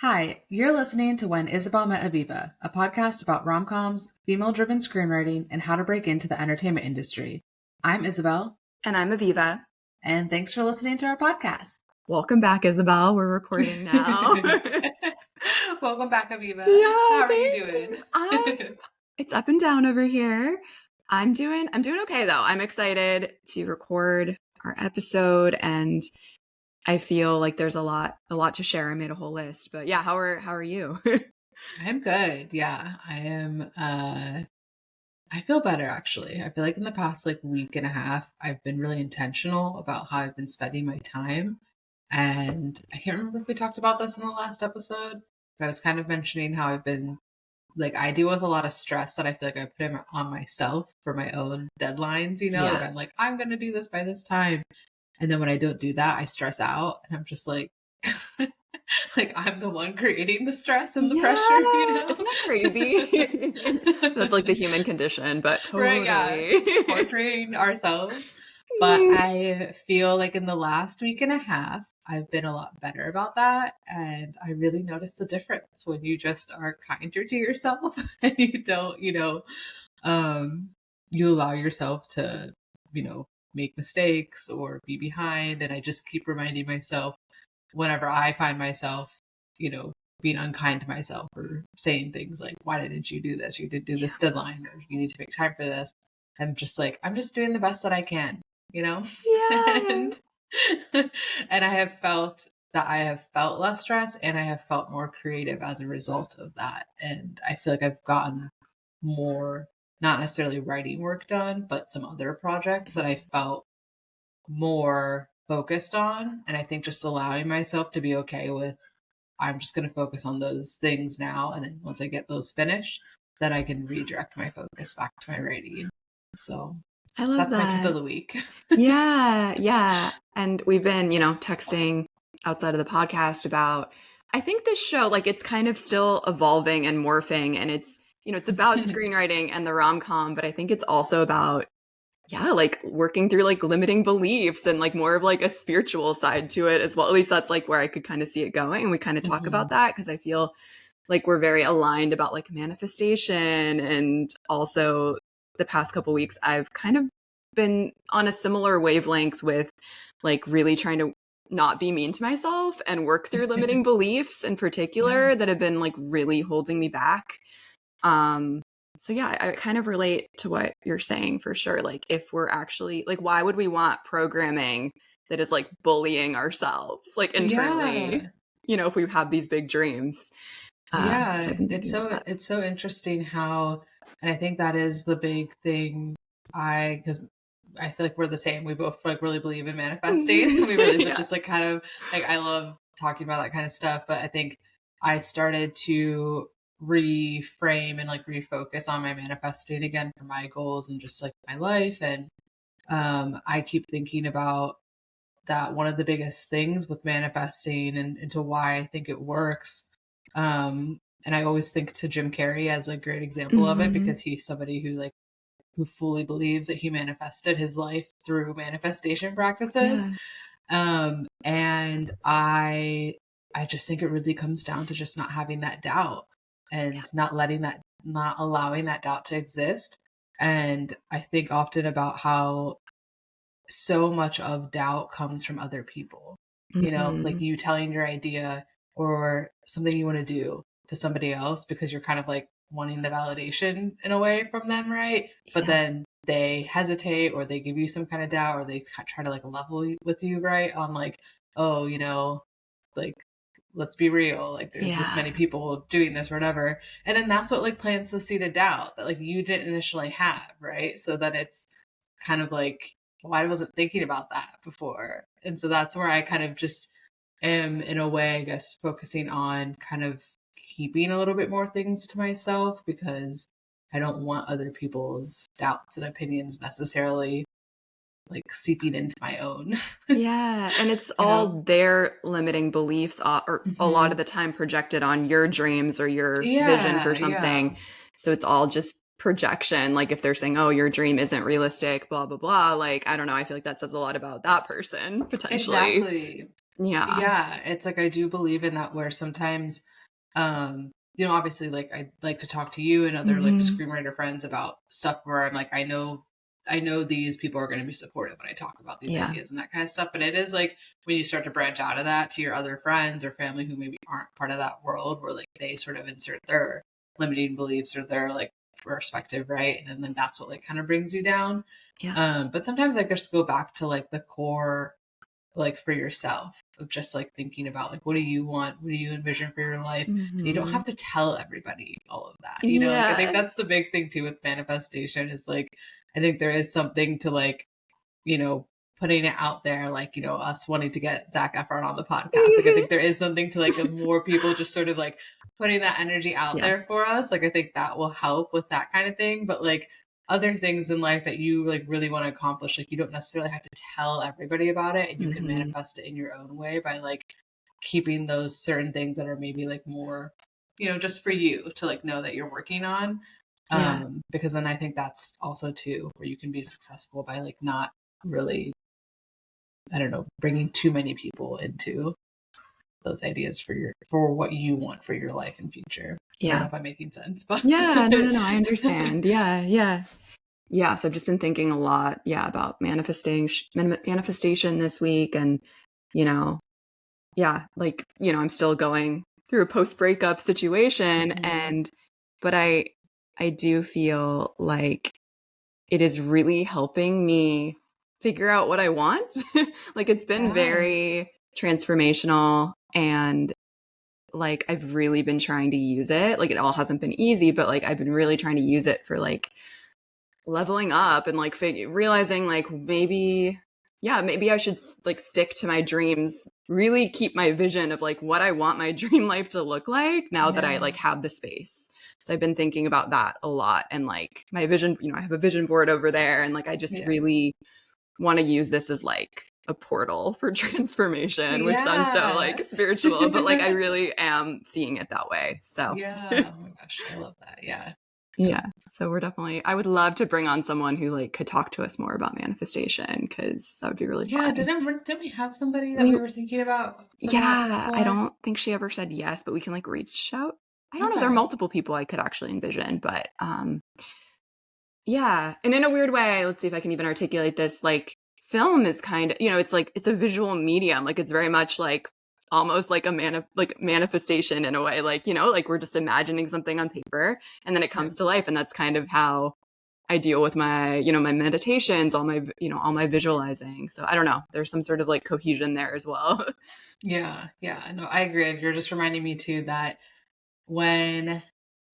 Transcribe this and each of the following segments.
Hi, you're listening to When Isabel Met Aviva, a podcast about rom-coms, female-driven screenwriting, and how to break into the entertainment industry. I'm Isabel. And I'm Aviva. And thanks for listening to our podcast. Welcome back, Isabel. We're recording now. Welcome back, Aviva. Yeah, how are you doing? It's up and down over here. I'm doing okay though. I'm excited to record our episode, and I feel like there's a lot to share. I made a whole list, but yeah, how are you? I'm good. Yeah, I am. I feel better actually. I feel like in the past week and a half, I've been really intentional about how I've been spending my time. And I can't remember if we talked about this in the last episode, but I was kind of mentioning how I've been I deal with a lot of stress that I feel like I put on myself for my own deadlines, that I'm like, I'm going to do this by this time. And then when I don't do that, I stress out and I'm just like, I'm the one creating the stress and the pressure, Isn't that crazy? That's like the human condition, but totally. Right, yeah. Just portraying ourselves. But I feel like in the last week and a half, I've been a lot better about that. And I really noticed the difference when you just are kinder to yourself and you don't, you allow yourself to, make mistakes or be behind. And I just keep reminding myself whenever I find myself, being unkind to myself or saying things like, why didn't you do this? You did do this deadline, or you need to make time for this. I'm just doing the best that I can, Yeah. and I have felt that I have felt less stress and I have felt more creative as a result of that. And I feel like I've gotten more, not necessarily writing work done, but some other projects that I felt more focused on. And I think just allowing myself to be okay with, I'm just going to focus on those things now. And then once I get those finished, then I can redirect my focus back to my writing. So I love that's that. my tip of the week. Yeah. And we've been, texting outside of the podcast about, I think this show, it's kind of still evolving and morphing, and it's, it's about screenwriting and the rom-com, but I think it's also about, working through limiting beliefs and more of a spiritual side to it as well. At least that's where I could kind of see it going. And we kind of talk about that because I feel like we're very aligned about manifestation. And also the past couple weeks, I've kind of been on a similar wavelength with really trying to not be mean to myself and work through limiting beliefs in particular that have been really holding me back. So yeah, I kind of relate to what you're saying for sure. If we're actually why would we want programming that is bullying ourselves internally, if we have these big dreams? It's so interesting how, and I think that is the big thing. Because I feel like we're the same. We both really believe in manifesting. We really just kind of I love talking about that kind of stuff. But I think I started to reframe and refocus on my manifesting again for my goals and just my life. And I keep thinking about that one of the biggest things with manifesting and to why I think it works. And I always think to Jim Carrey as a great example of it, because he's somebody who fully believes that he manifested his life through manifestation practices. And I just think it really comes down to just not having that doubt and not allowing that doubt to exist. And I think often about how so much of doubt comes from other people, you telling your idea or something you want to do to somebody else because you're kind of wanting the validation in a way from them, right? But then they hesitate or they give you some kind of doubt or they try to level with you, right? On let's be real, there's this many people doing this or whatever. And then that's what plants the seed of doubt that you didn't initially have, right? So then it's kind of well, I wasn't thinking about that before. And so that's where I kind of just am, in a way, I guess, focusing on kind of keeping a little bit more things to myself because I don't want other people's doubts and opinions necessarily seeping into my own. And it's all their limiting beliefs or a lot of the time projected on your dreams or your vision for something. So it's all just projection. If they're saying, oh, your dream isn't realistic, blah, blah, blah. I don't know. I feel like that says a lot about that person potentially. Exactly. Yeah. Yeah, it's like I do believe in that where sometimes obviously like I like to talk to you and other like Hmm. screenwriter friends about stuff where I'm like I know these people are going to be supportive when I talk about these Yeah. ideas and that kind of stuff. But it is like when you start to branch out of that to your other friends or family who maybe aren't part of that world where like they sort of insert their limiting beliefs or their like perspective, right? And then that's what like kind of brings you down. Yeah. But sometimes I just go back to like the core like for yourself of just like thinking about like what do you want, what do you envision for your life. You don't Hmm. have to tell everybody all of that, like I think Yeah. that's the big thing too with manifestation is like I think there is something to like you know putting it out there, like us wanting to get Zach Efron on the podcast, like I think there is something to like if more people just sort of like putting that energy out there Yes. for us, like I think that will help with that kind of thing. But like other things in life that you like really want to accomplish, like you don't necessarily have to tell everybody about it, and you can Hmm. manifest it in your own way by like keeping those certain things that are maybe like more just for you to like know that you're working on. Yeah. Because then I think that's also too where you can be successful by like not really, I don't know, bringing too many people into those ideas for what you want for your life and future. I don't know Yeah. if I'm making sense, but Yeah. No, no, no. I understand. Yeah. Yeah. Yeah. So I've just been thinking a lot, yeah, about manifestation this week. And, you know, yeah, like, I'm still going through a post breakup situation. Mhm. But I do feel like it is really helping me figure out what I want. Like it's been Yeah. very transformational, and like I've really been trying to use it. Like it all hasn't been easy, but like I've been really trying to use it for like leveling up and like realizing like maybe I should like stick to my dreams, really keep my vision of like what I want my dream life to look like now that I Yeah. like have the space. So I've been thinking about that a lot, and like my vision, I have a vision board over there, and like I just Yeah. really want to use this as like a portal for transformation, which sounds so like Yeah. spiritual, but like I really am seeing it that way. So Yeah. Oh my gosh, I love that. Yeah. yeah. So we're definitely, I would love to bring on someone who like could talk to us more about manifestation, because that would be really Yeah. fun. Didn't we have somebody that We, we were thinking about for that yeah, I before? don't think she ever said yes, but we can like reach out. I don't know. There are Okay. multiple people I could actually envision, but yeah. And in a weird way, let's see if I can even articulate this. Like film is kind of, it's like, it's a visual medium. Like it's very much like almost like a like manifestation in a way, like, like we're just imagining something on paper and then it Yeah. comes to life. And that's kind of how I deal with my, my meditations, all my visualizing. So I don't know. There's some sort of like cohesion there as well. Yeah. Yeah. No, I agree. And you're just reminding me too that when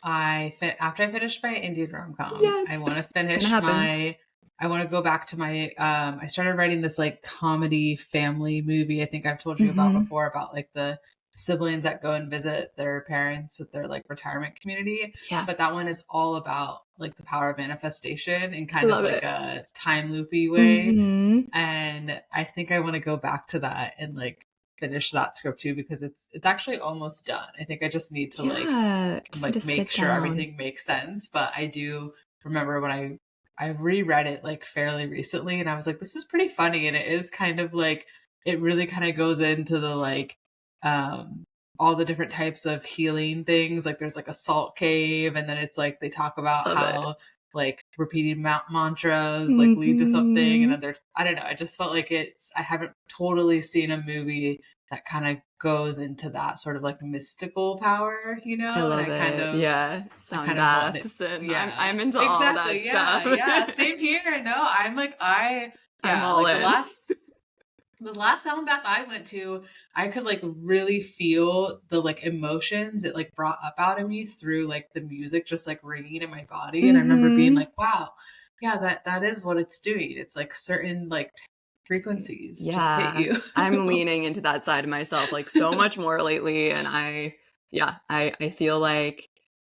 after I finish my Indian rom-com, I Yes. want to Gonna finish happen. I want to go back to my I started writing this like comedy family movie I think I've told you about Hmm. before, about like the siblings that go and visit their parents at their like retirement community. Yeah. But that one is all about like the power of manifestation in kind of Love like it. a time loopy way. Hmm. And I think I want to go back to that and like finish that script too, because it's actually almost done. I think I just need to Yeah. Just need to make sit sure down. everything makes sense. But I do remember when I reread it like fairly recently, and I was like, this is pretty funny, and it is kind of like it really kind of goes into the like um all the different types of healing things. Like there's like a salt cave, and then it's like they talk about Love it. how like repeating mantras like lead to something, and Hmm. then there's I don't know, I just felt like I haven't totally seen a movie that kind of goes into that sort of like mystical power, I and love it. Yeah. I Sound kind of want it. baths, and Yeah, I'm into all that exactly. stuff. Yeah, yeah. Same here. No, I'm like I'm yeah, all like in. the last sound bath I went to, I could like really feel the like emotions it like brought up out of me through like the music just like ringing in my body. And I remember being Hmm. like, wow, yeah, that is what it's doing. It's like certain like frequencies just hit Yeah. you. I'm leaning into that side of myself like so much more lately. And I feel like,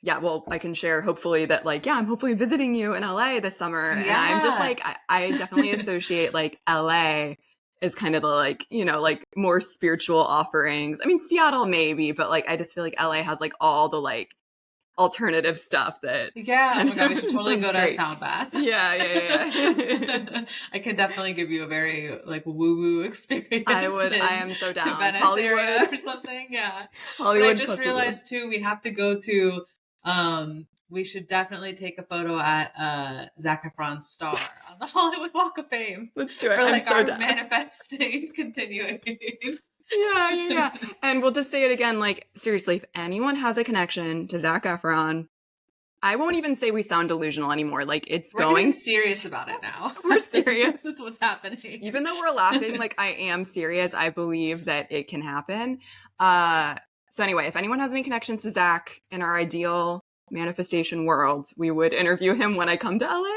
yeah, well, I can share hopefully that like, yeah, I'm hopefully visiting you in LA this summer. And I'm just Yeah. like, I definitely associate like LA is kind of the like, like more spiritual offerings. I mean, Seattle maybe, but like, I just feel like LA has like alternative stuff that Yeah. Oh my God, we should totally sounds go to a great. sound bath. Yeah. I can definitely give you a very like woo-woo experience. I am so down. Venice Hollywood area or something. Yeah. Hollywood But I just plus realized too, we have to go to we should definitely take a photo at Zac Efron's star on the Hollywood Walk of Fame. Let's do it. For like I'm so our down. manifesting continuing. Yeah. And we'll just say it again, like, seriously, if anyone has a connection to Zac Efron, I won't even say we sound delusional anymore. Like, We're getting serious about it now. We're serious. This is what's happening. Even though we're laughing, like, I am serious. I believe that it can happen. So anyway, if anyone has any connections to Zac in our ideal manifestation world, we would interview him when I come to LA.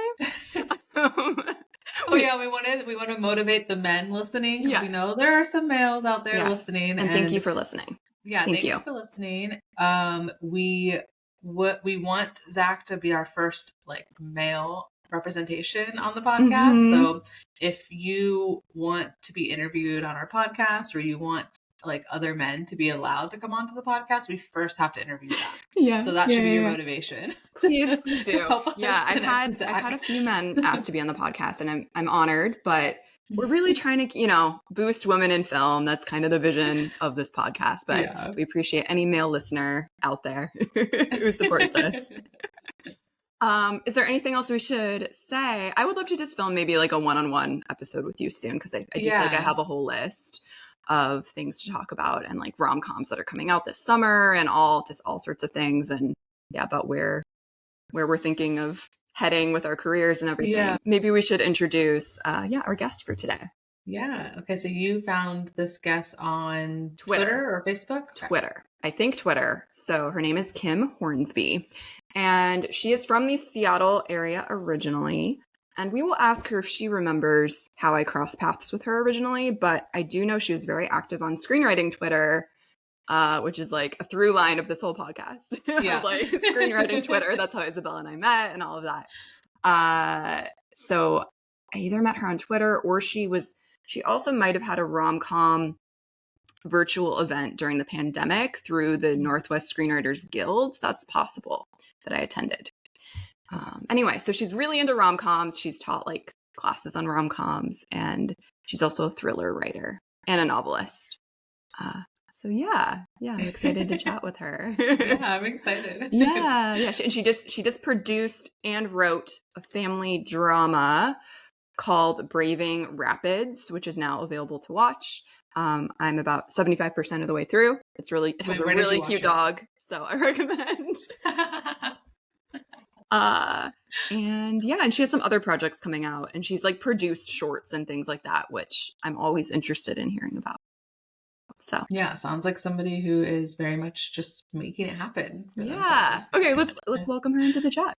Yeah, we want to motivate the men listening, because we know there are some males out there listening. And thank you for listening. Yeah, thank you for listening. We want Zac to be our first like male representation on the podcast. So if you want to be interviewed on our podcast, or you want like other men to be allowed to come onto the podcast, we first have to interview Zac. So that should be your motivation. Please do. I've had a few men asked to be on the podcast, and I'm honored, but we're really trying to, boost women in film. That's kind of the vision of this podcast, but we appreciate any male listener out there who supports us. Is there anything else we should say? I would love to just film maybe like a one-on-one episode with you soon, because I do feel like I have a whole list of things to talk about, and like rom-coms that are coming out this summer, and all sorts of things, and about where we're thinking of heading with our careers and everything. Maybe we should introduce our guest for today. Okay, so you found this guest on Twitter or Facebook? Twitter. I think Twitter. So her name is Kim Hornsby, and she is from the Seattle area originally. And we will ask her if she remembers how I crossed paths with her originally, but I do know she was very active on Screenwriting Twitter, which is like a through line of this whole podcast. Like Screenwriting Twitter, that's how Isabel and I met and all of that. So I either met her on Twitter, or she also might have had a rom-com virtual event during the pandemic through the Northwest Screenwriters Guild. That's possible, that I attended. Anyway, so she's really into rom-coms. She's taught like classes on rom-coms, and she's also a thriller writer and a novelist. So I'm excited to chat with her. I'm excited. She just produced and wrote a family drama called Braving Rapids, which is now available to watch. I'm about 75% of the way through. It has a really cute dog, so I recommend. And she has some other projects coming out, and she's like produced shorts and things like that, which I'm always interested in hearing about. So sounds like somebody who is very much just making it happen. Okay, let's welcome her into the chat.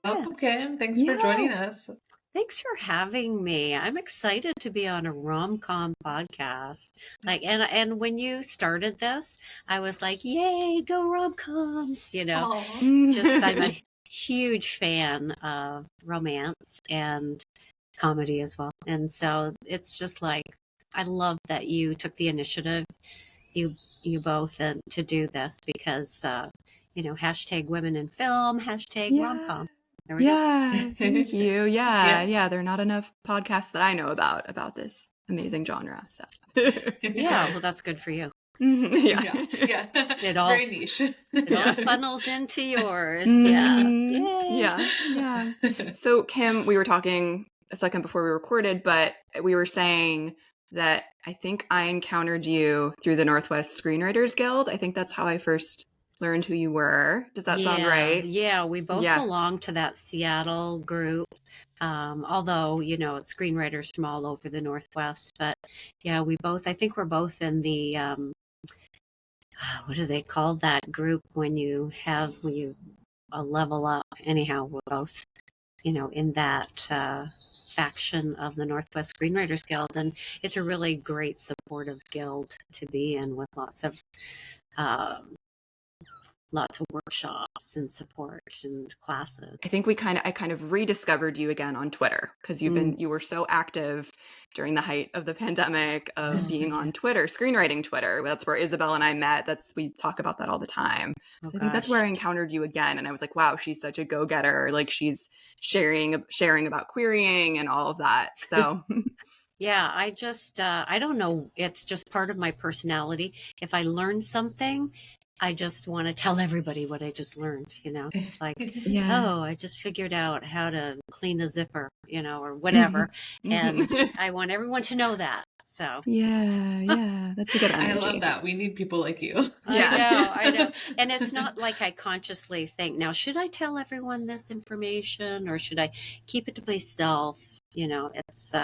Welcome, Kim. Thanks for joining us. Thanks for having me. I'm excited to be on a rom-com podcast. And when you started this, I was like, yay, go rom-coms, Just I'm a huge fan of romance and comedy as well. And so it's just like, I love that you took the initiative, you both, and to do this, because hashtag women in film, hashtag rom-com. Thank you. There are not enough podcasts that I know about this amazing genre. So well, that's good for you. It's very niche. It all funnels into yours. So Kim, we were talking a second before we recorded, but we were saying that I think I encountered you through the Northwest Screenwriters Guild. I think that's how I first learned who you were. Does that sound right? We both belong to that Seattle group. Although, it's screenwriters from all over the Northwest. But I think we're both in the, what do they call that group when you level up? Anyhow, we're both, in that faction of the Northwest Screenwriters Guild. And it's a really great supportive guild to be in, with lots of lots of workshops and support and classes. I think I kind of rediscovered you again on Twitter, because you were so active during the height of the pandemic of being on Twitter, screenwriting Twitter. That's where Isabel and I met. We talk about that all the time. Oh, So I think that's where I encountered you again. And I was like, wow, she's such a go-getter. Like, she's sharing about querying and all of that. So yeah, I just, I don't know. It's just part of my personality. If I learn something, I just want to tell everybody what I just learned. It's like, yeah. oh, I just figured out how to clean a zipper, or whatever. And I want everyone to know that. So yeah, that's a good energy. I love that. We need people like you. I know. And it's not like I consciously think, now, should I tell everyone this information or should I keep it to myself? It's,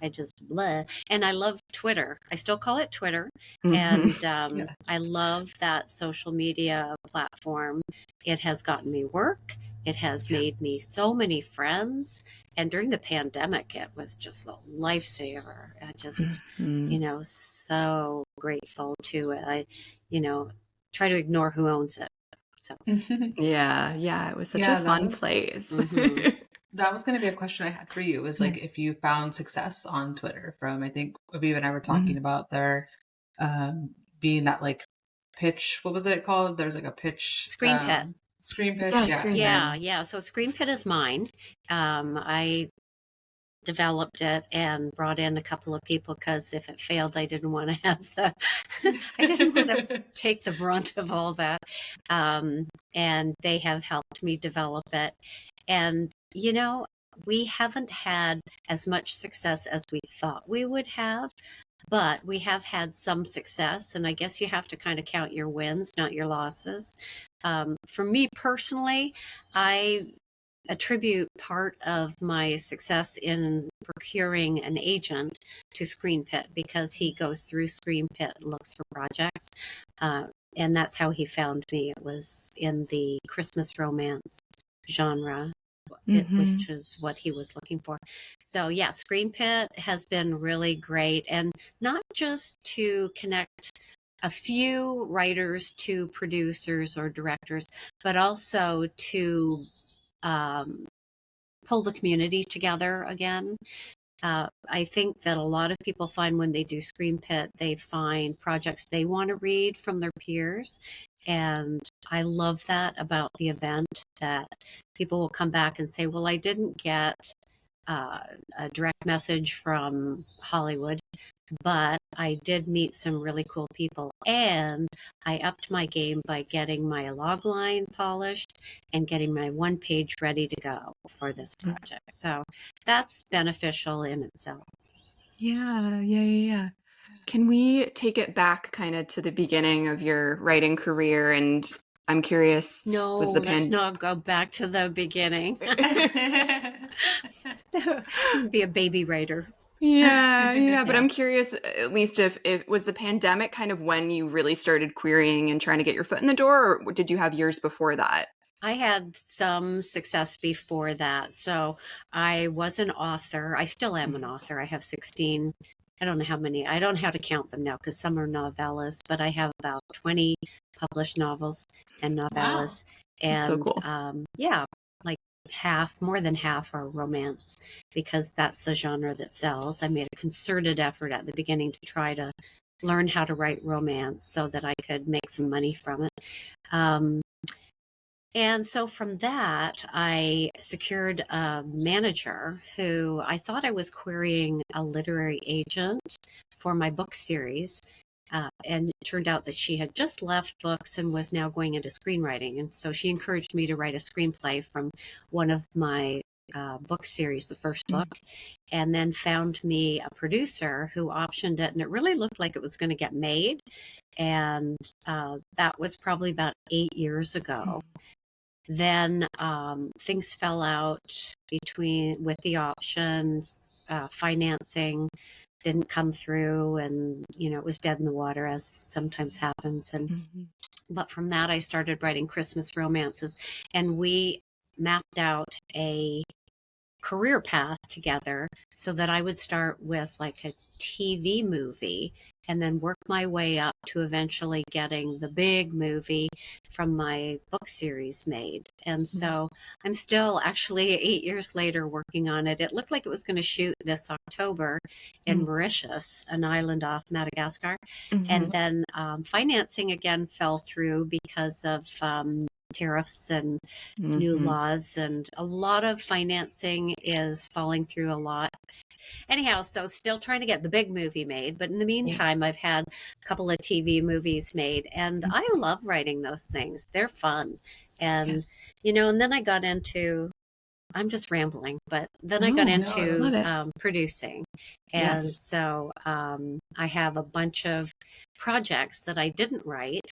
I just blah. And I love Twitter. I still call it Twitter. And I love that social media platform. It has gotten me work. It has made me so many friends. And during the pandemic, it was just a lifesaver. I just, so grateful to it. I, try to ignore who owns it. So yeah, it was such a fun place. That was going to be a question I had for you, was like, if you found success on Twitter from, I think Aviva and I were talking about there being that like pitch, what was it called? There's like a pitch. Screen Pit. Screen Pitch. Yeah. So Screen Pit is mine. I developed it and brought in a couple of people because if it failed, I didn't want to have I didn't want to take the brunt of all that. And they have helped me develop it. And, we haven't had as much success as we thought we would have, but we have had some success. And I guess you have to kind of count your wins, not your losses. For me personally, I attribute part of my success in procuring an agent to Screen Pit because he goes through Screen Pit, looks for projects. And that's how he found me. It was in the Christmas romance genre, which is what he was looking for. So yeah, Screen Pit has been really great, and not just to connect a few writers to producers or directors, but also to pull the community together again. I think that a lot of people find when they do Screen Pit, they find projects they want to read from their peers. And I love that about the event, that people will come back and say, well, I didn't get a direct message from Hollywood, but I did meet some really cool people. And I upped my game by getting my log line polished and getting my one page ready to go for this project. So that's beneficial in itself. Yeah. Can we take it back kind of to the beginning of your writing career? And I'm curious. No, let's not go back to the beginning. Be a baby writer. Yeah. But I'm curious, at least if was the pandemic kind of when you really started querying and trying to get your foot in the door, or did you have years before that? I had some success before that. So I was an author. I still am an author. I have 16. I don't know how many. I don't know how to count them now because some are novellas, but I have about 20 published novels and novellas. Wow. And that's so cool. Like more than half are romance because that's the genre that sells. I made a concerted effort at the beginning to try to learn how to write romance so that I could make some money from it. And so from that, I secured a manager who I thought I was querying a literary agent for my book series. And it turned out that she had just left books and was now going into screenwriting. And so she encouraged me to write a screenplay from one of my book series, the first book, and then found me a producer who optioned it. And it really looked like it was going to get made. And that was probably about 8 years ago. Then things fell out with the options, financing didn't come through, and it was dead in the water, as sometimes happens. And but from that, I started writing Christmas romances, and we mapped out a career path together so that I would start with like a TV movie and then work my way up to eventually getting the big movie from my book series made. And so I'm still actually 8 years later working on it. It looked like it was going to shoot this October in Mauritius, an island off Madagascar. And then financing again fell through because of tariffs and new laws, and a lot of financing is falling through a lot. Anyhow, so still trying to get the big movie made, but in the meantime, I've had a couple of TV movies made, and I love writing those things. They're fun. And, and then I got into, I'm just rambling, but then I got into producing. And so I have a bunch of projects that I didn't write.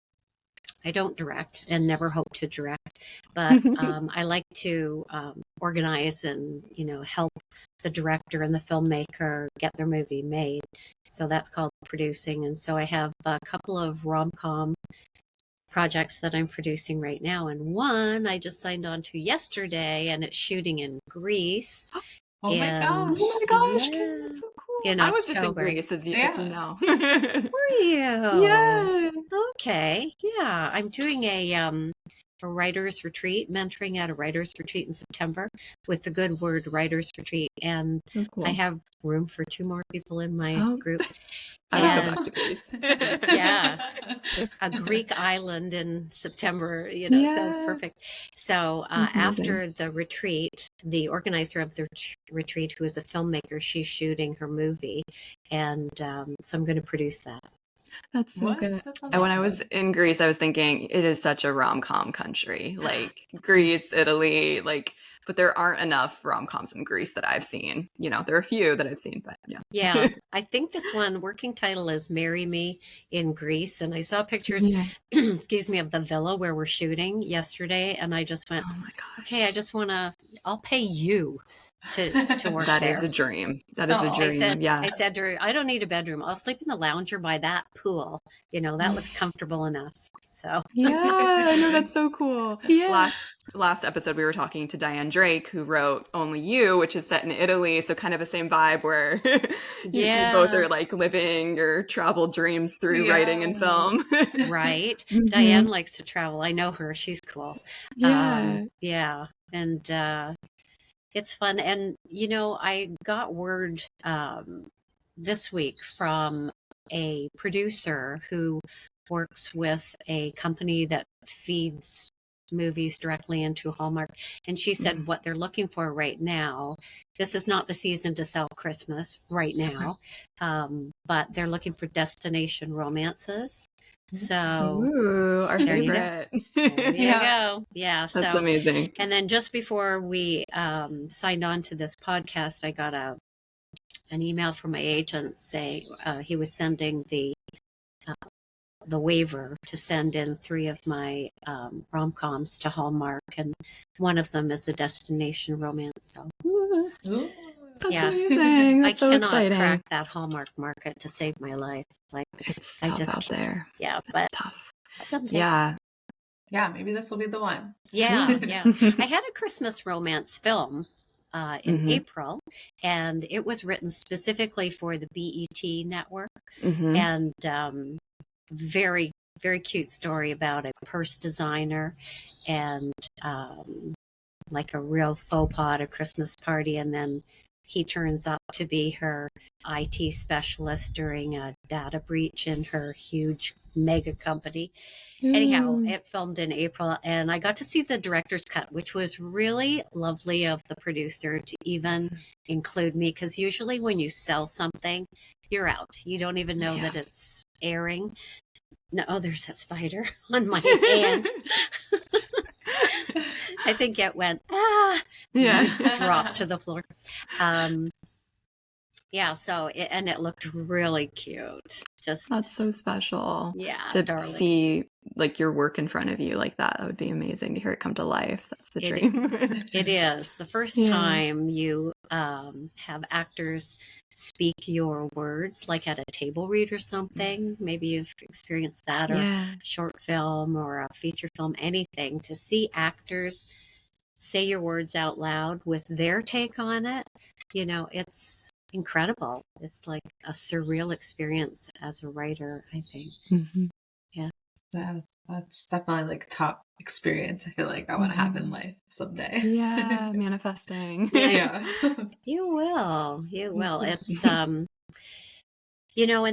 I don't direct and never hope to direct, but I like to organize and, help the director and the filmmaker get their movie made. So that's called producing. And so I have a couple of rom-com projects that I'm producing right now. And one I just signed on to yesterday, and it's shooting in Greece. Oh my gosh. Oh my gosh, Kim, that's so cool. In I was just in October. Greece, as you know. Were you? Yeah. Okay. Yeah. I'm doing a writer's retreat, mentoring at a writer's retreat in September with the good word writer's retreat. And I have room for 2 more people in my group. I would go back to Greece. Yeah. A Greek island in September, it sounds perfect. So after the retreat, the organizer of the retreat, who is a filmmaker, she's shooting her movie. And so I'm going to produce that. That's so good. And when I was in Greece, I was thinking it is such a rom-com country, like Greece, Italy, but there aren't enough rom-coms in Greece that I've seen. There are a few that I've seen, but yeah. Yeah. I think this one, working title is Marry Me in Greece. And I saw pictures, excuse me, of the villa where we're shooting yesterday. And I just went, oh my gosh. Okay, I'll pay you to work that there. Is a dream. That is a dream. I said to her, I don't need a bedroom. I'll sleep in the lounger by that pool. That looks comfortable enough. So I know, that's so cool. Yeah. Last episode we were talking to Diane Drake, who wrote Only You, which is set in Italy, so kind of the same vibe where you both are living your travel dreams through writing and film. Right. Diane likes to travel. I know her. She's cool. And it's fun. And, I got word this week from a producer who works with a company that feeds movies directly into Hallmark. And she said what they're looking for right now, this is not the season to sell Christmas right now, but they're looking for destination romances. So our favorite. There you go. Yeah. That's amazing. And then just before we signed on to this podcast, I got an email from my agent saying he was sending the waiver to send in 3 of my rom-coms to Hallmark, and one of them is a destination romance. So that's amazing. That's so cannot exciting. crack that Hallmark market to save my life. It's tough out there. Yeah, but it's tough. Someday. Yeah, maybe this will be the one. Yeah. I had a Christmas romance film in April, and it was written specifically for the BET network, and very, very cute story about a purse designer and like a real faux pas at a Christmas party, and then he turns up to be her IT specialist during a data breach in her huge mega company. Anyhow, it filmed in April, and I got to see the director's cut, which was really lovely of the producer to even include me, because usually when you sell something, you're out. You don't even know that it's airing. No, there's that spider on my hand. I think it went, dropped to the floor. And it looked really cute. That's so special. Yeah, to darling. See your work in front of you like that. That would be amazing to hear it come to life. That's the dream. It is the first time you have actors speak your words, like at a table read or something. Maybe you've experienced that, or a short film or a feature film, anything. To see actors say your words out loud with their take on it, it's incredible. It's like a surreal experience as a writer, I think. Mm-hmm. Yeah. Yeah, that's definitely like top experience I feel like I want to have in life someday. Yeah, manifesting. Yeah. You will. It's and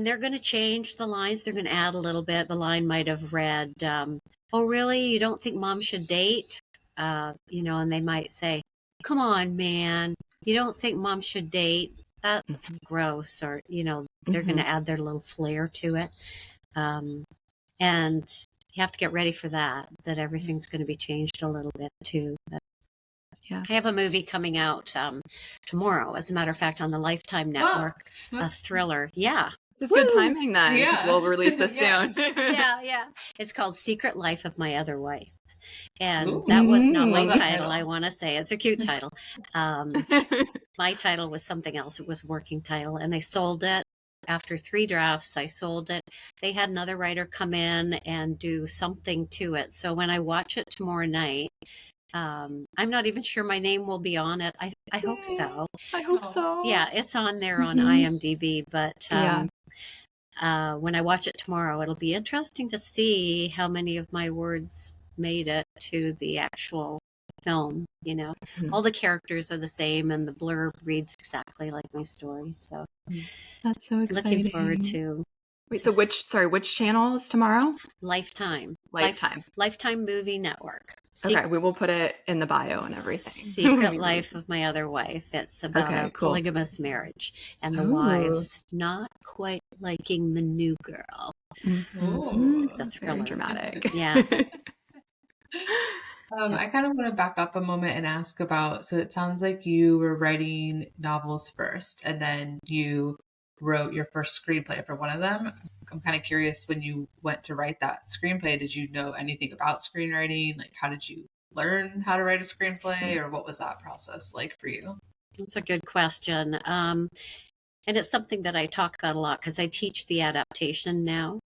they're going to change the lines. They're going to add a little bit. The line might have read, "Oh, really? You don't think mom should date?" And they might say, "Come on, man. You don't think mom should date? That's gross." Or, they're going to add their little flair to it. And you have to get ready for that everything's going to be changed a little bit too. But Yeah. I have a movie coming out tomorrow, as a matter of fact, on the Lifetime Network, a thriller. Yeah. This is good timing then, because we'll release this soon. Yeah. It's called Secret Life of My Other Wife. And Ooh. that was not my Love that title, I want to say. It's a cute title. My title was something else. It was a working title, and I sold it. After 3 drafts, I sold it. They had another writer come in and do something to it. So when I watch it tomorrow night, I'm not even sure my name will be on it. I hope so. I hope so. Yeah, it's on there on IMDb, but Yeah. when I watch it tomorrow, it'll be interesting to see how many of my words made it to the actual film. All the characters are the same, and the blurb reads exactly like my story. So that's so exciting. Looking forward to. Wait, so which channel is tomorrow? Lifetime Movie Network. Okay, we will put it in the bio and everything. Secret Life of My Other Wife. It's about a polygamous marriage, and the wife's not quite liking the new girl. It's a thriller. Very dramatic. Yeah. I kind of want to back up a moment and ask about, so it sounds like you were writing novels first, and then you wrote your first screenplay for one of them. I'm kind of curious, when you went to write that screenplay, did you know anything about screenwriting? Like, how did you learn how to write a screenplay, or what was that process like for you? That's a good question. And it's something that I talk about a lot because I teach the adaptation now.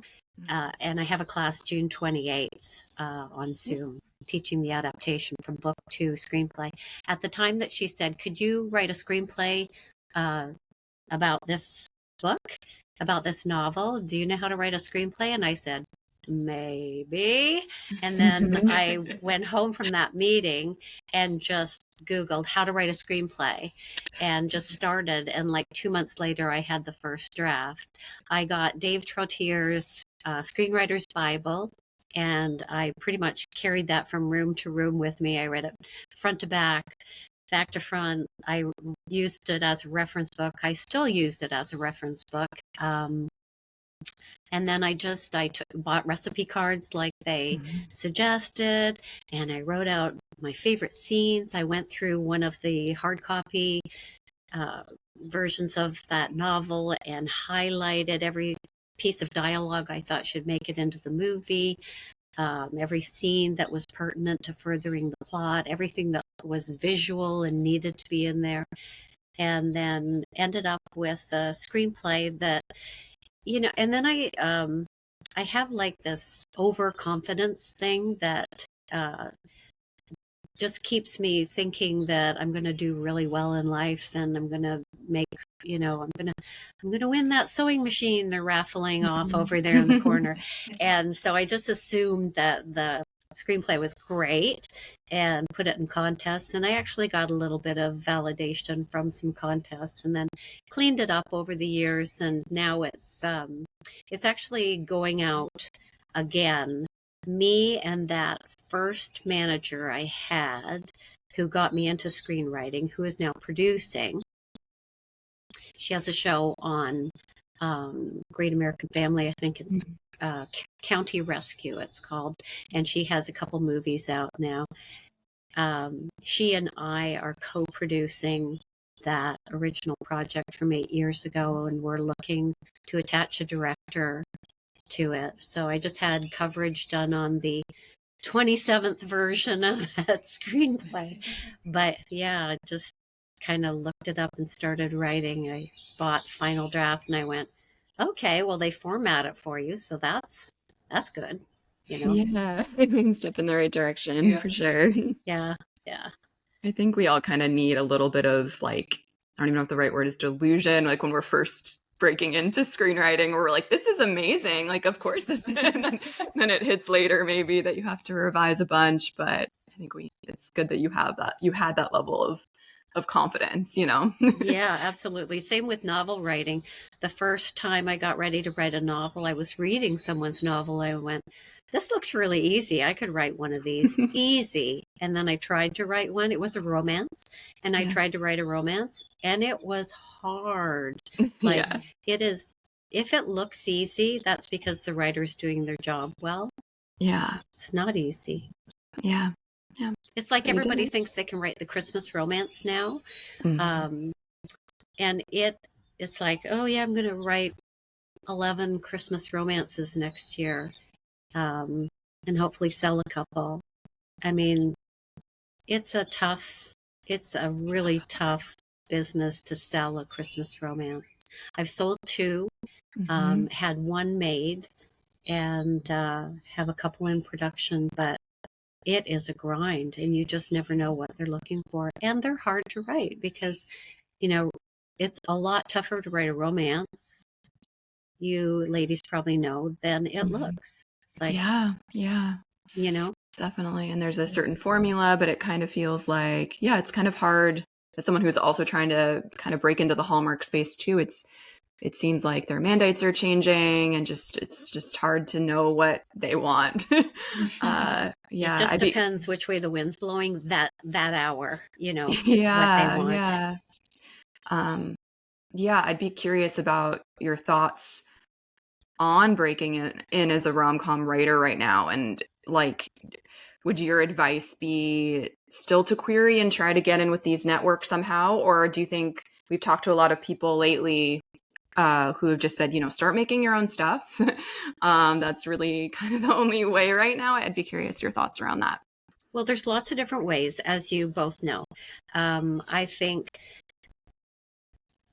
And I have a class June 28th on Zoom, teaching the adaptation from book to screenplay. At the time that she said, "Could you write a screenplay about this book, about this novel? Do you know how to write a screenplay?" And I said, "Maybe." And then I went home from that meeting and just Googled how to write a screenplay and just started. And like 2 months later, I had the first draft. I got Dave Trottier's Screenwriter's Bible, and I pretty much carried that from room to room with me. I read it front to back to front. I used it as a reference book. I still used it as a reference book. And then I bought recipe cards like they suggested, and I wrote out my favorite scenes. I went through one of the hard copy versions of that novel and highlighted every piece of dialogue I thought should make it into the movie, every scene that was pertinent to furthering the plot, everything that was visual and needed to be in there, and then ended up with a screenplay that, and then I have like this overconfidence thing that just keeps me thinking that I'm going to do really well in life, and I'm going to make, I'm going to win that sewing machine they're raffling off over there in the corner. And so I just assumed that the screenplay was great and put it in contests. And I actually got a little bit of validation from some contests, and then cleaned it up over the years. And now it's actually going out again. Me and that first manager I had, who got me into screenwriting, who is now producing. She has a show on Great American Family. I think it's County Rescue, it's called. And she has a couple movies out now. She and I are co-producing that original project from 8 years ago, and we're looking to attach a director to it. So I just had coverage done on the 27th version of that screenplay. But yeah, I just kind of looked it up and started writing. I bought Final Draft and I went, okay, well, they format it for you, so that's good. Yeah, step in the right direction for sure. Yeah. I think we all kind of need a little bit of like I don't even know if the right word is delusion, like when we're first breaking into screenwriting, we're like, this is amazing. Like, of course this, and then it hits later maybe that you have to revise a bunch. But I think it's good that you had that level of confidence, Yeah, absolutely. Same with novel writing. The first time I got ready to write a novel, I was reading someone's novel. I went, this looks really easy. I could write one of these easy. And then I tried to write one. It was a romance. And I tried to write a romance and it was hard. Like it is, if it looks easy, that's because the writer's doing their job well. Yeah. It's not easy. Yeah. Yeah. It's like everybody thinks they can write the Christmas romance now. Mm-hmm. And it's like, oh yeah, I'm going to write 11 Christmas romances next year, and hopefully sell a couple. I mean, it's a really tough business to sell a Christmas romance. I've sold 2, had 1 made, and have a couple in production, but it is a grind, and you just never know what they're looking for. And they're hard to write because, it's a lot tougher to write a romance. You ladies probably know than it looks. It's like, yeah, definitely. And there's a certain formula, but it kind of feels like, it's kind of hard as someone who's also trying to kind of break into the Hallmark space too. It seems like their mandates are changing and it's just hard to know what they want. It just depends which way the wind's blowing that hour, what they want. I'd be curious about your thoughts on breaking in as a rom-com writer right now. And like, would your advice be still to query and try to get in with these networks somehow? Or do you think we've talked to a lot of people lately who have just said, start making your own stuff? That's really kind of the only way right now. I'd be curious your thoughts around that. Well, there's lots of different ways, as you both know. I think,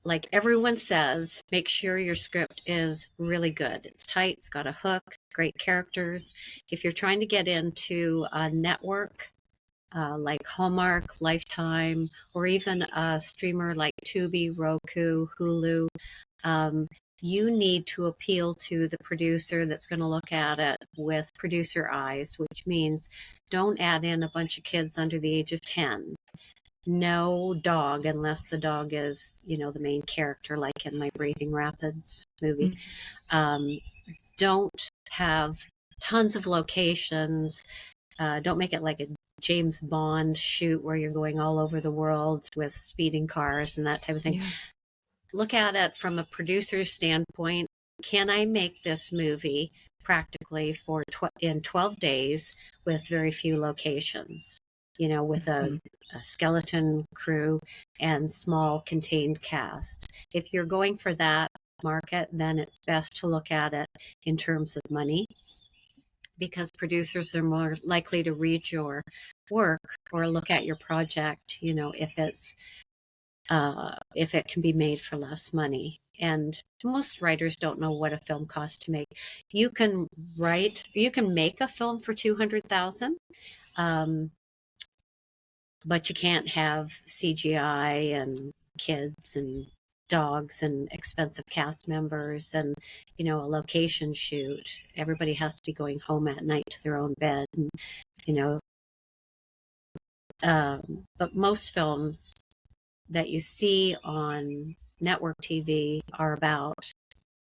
like everyone says, make sure your script is really good. It's tight, it's got a hook, great characters. If you're trying to get into a network like Hallmark, Lifetime, or even a streamer like Tubi, Roku, Hulu, you need to appeal to the producer that's going to look at it with producer eyes, which means don't add in a bunch of kids under the age of 10. No dog unless the dog is, the main character, like in my Braving Rapids movie. Don't have tons of locations. Don't make it like a James Bond shoot where you're going all over the world with speeding cars and that type of thing. Look at it from a producer's standpoint. Can I make this movie practically in 12 days with very few locations? With a skeleton crew and small contained cast. If you're going for that market, then it's best to look at it in terms of money, because producers are more likely to read your work or look at your project, if it can be made for less money. And most writers don't know what a film costs to make. You can make a film for $200,000. But you can't have CGI and kids and dogs and expensive cast members and, a location shoot. Everybody has to be going home at night to their own bed. And, but most films that you see on network TV are about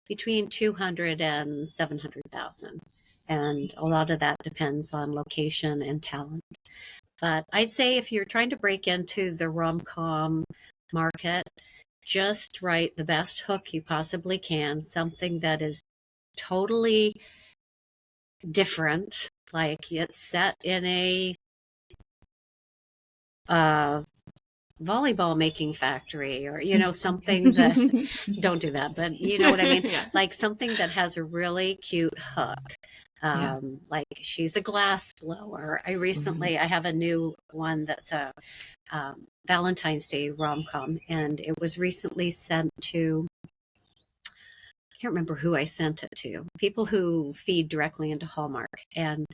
between 200 and 700,000. And a lot of that depends on location and talent. But I'd say if you're trying to break into the rom-com market, just write the best hook you possibly can, something that is totally different, like it's set in a volleyball making factory, or something that don't do that, but you know what I mean. Like something that has a really cute hook. Like she's a glass blower. I have a new one that's a Valentine's Day rom-com, and it was recently sent to, I can't remember who I sent it to, people who feed directly into Hallmark, and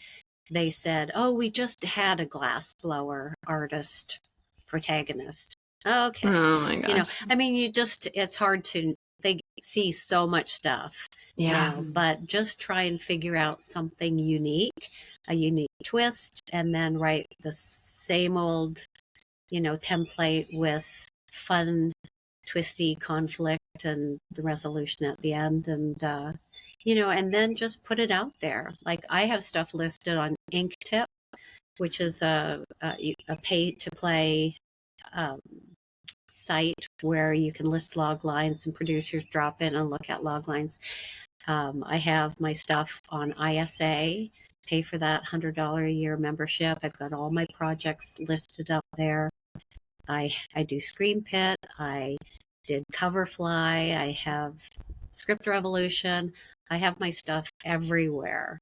they said, oh, we just had a glass blower artist protagonist. Okay. Oh my gosh. I mean, it's hard to, they see so much stuff Yeah. now, but just try and figure out something unique, a unique twist, and then write the same old, template with fun, twisty conflict and the resolution at the end. And, and then just put it out there. Like I have stuff listed on Inktip, which is a pay to play um, site where you can list log lines and producers drop in and look at log lines. I have my stuff on ISA, pay for that $100 a year membership. I've got all my projects listed up there. I do Screen Pit. I did Coverfly. I have Script Revolution. I have my stuff everywhere.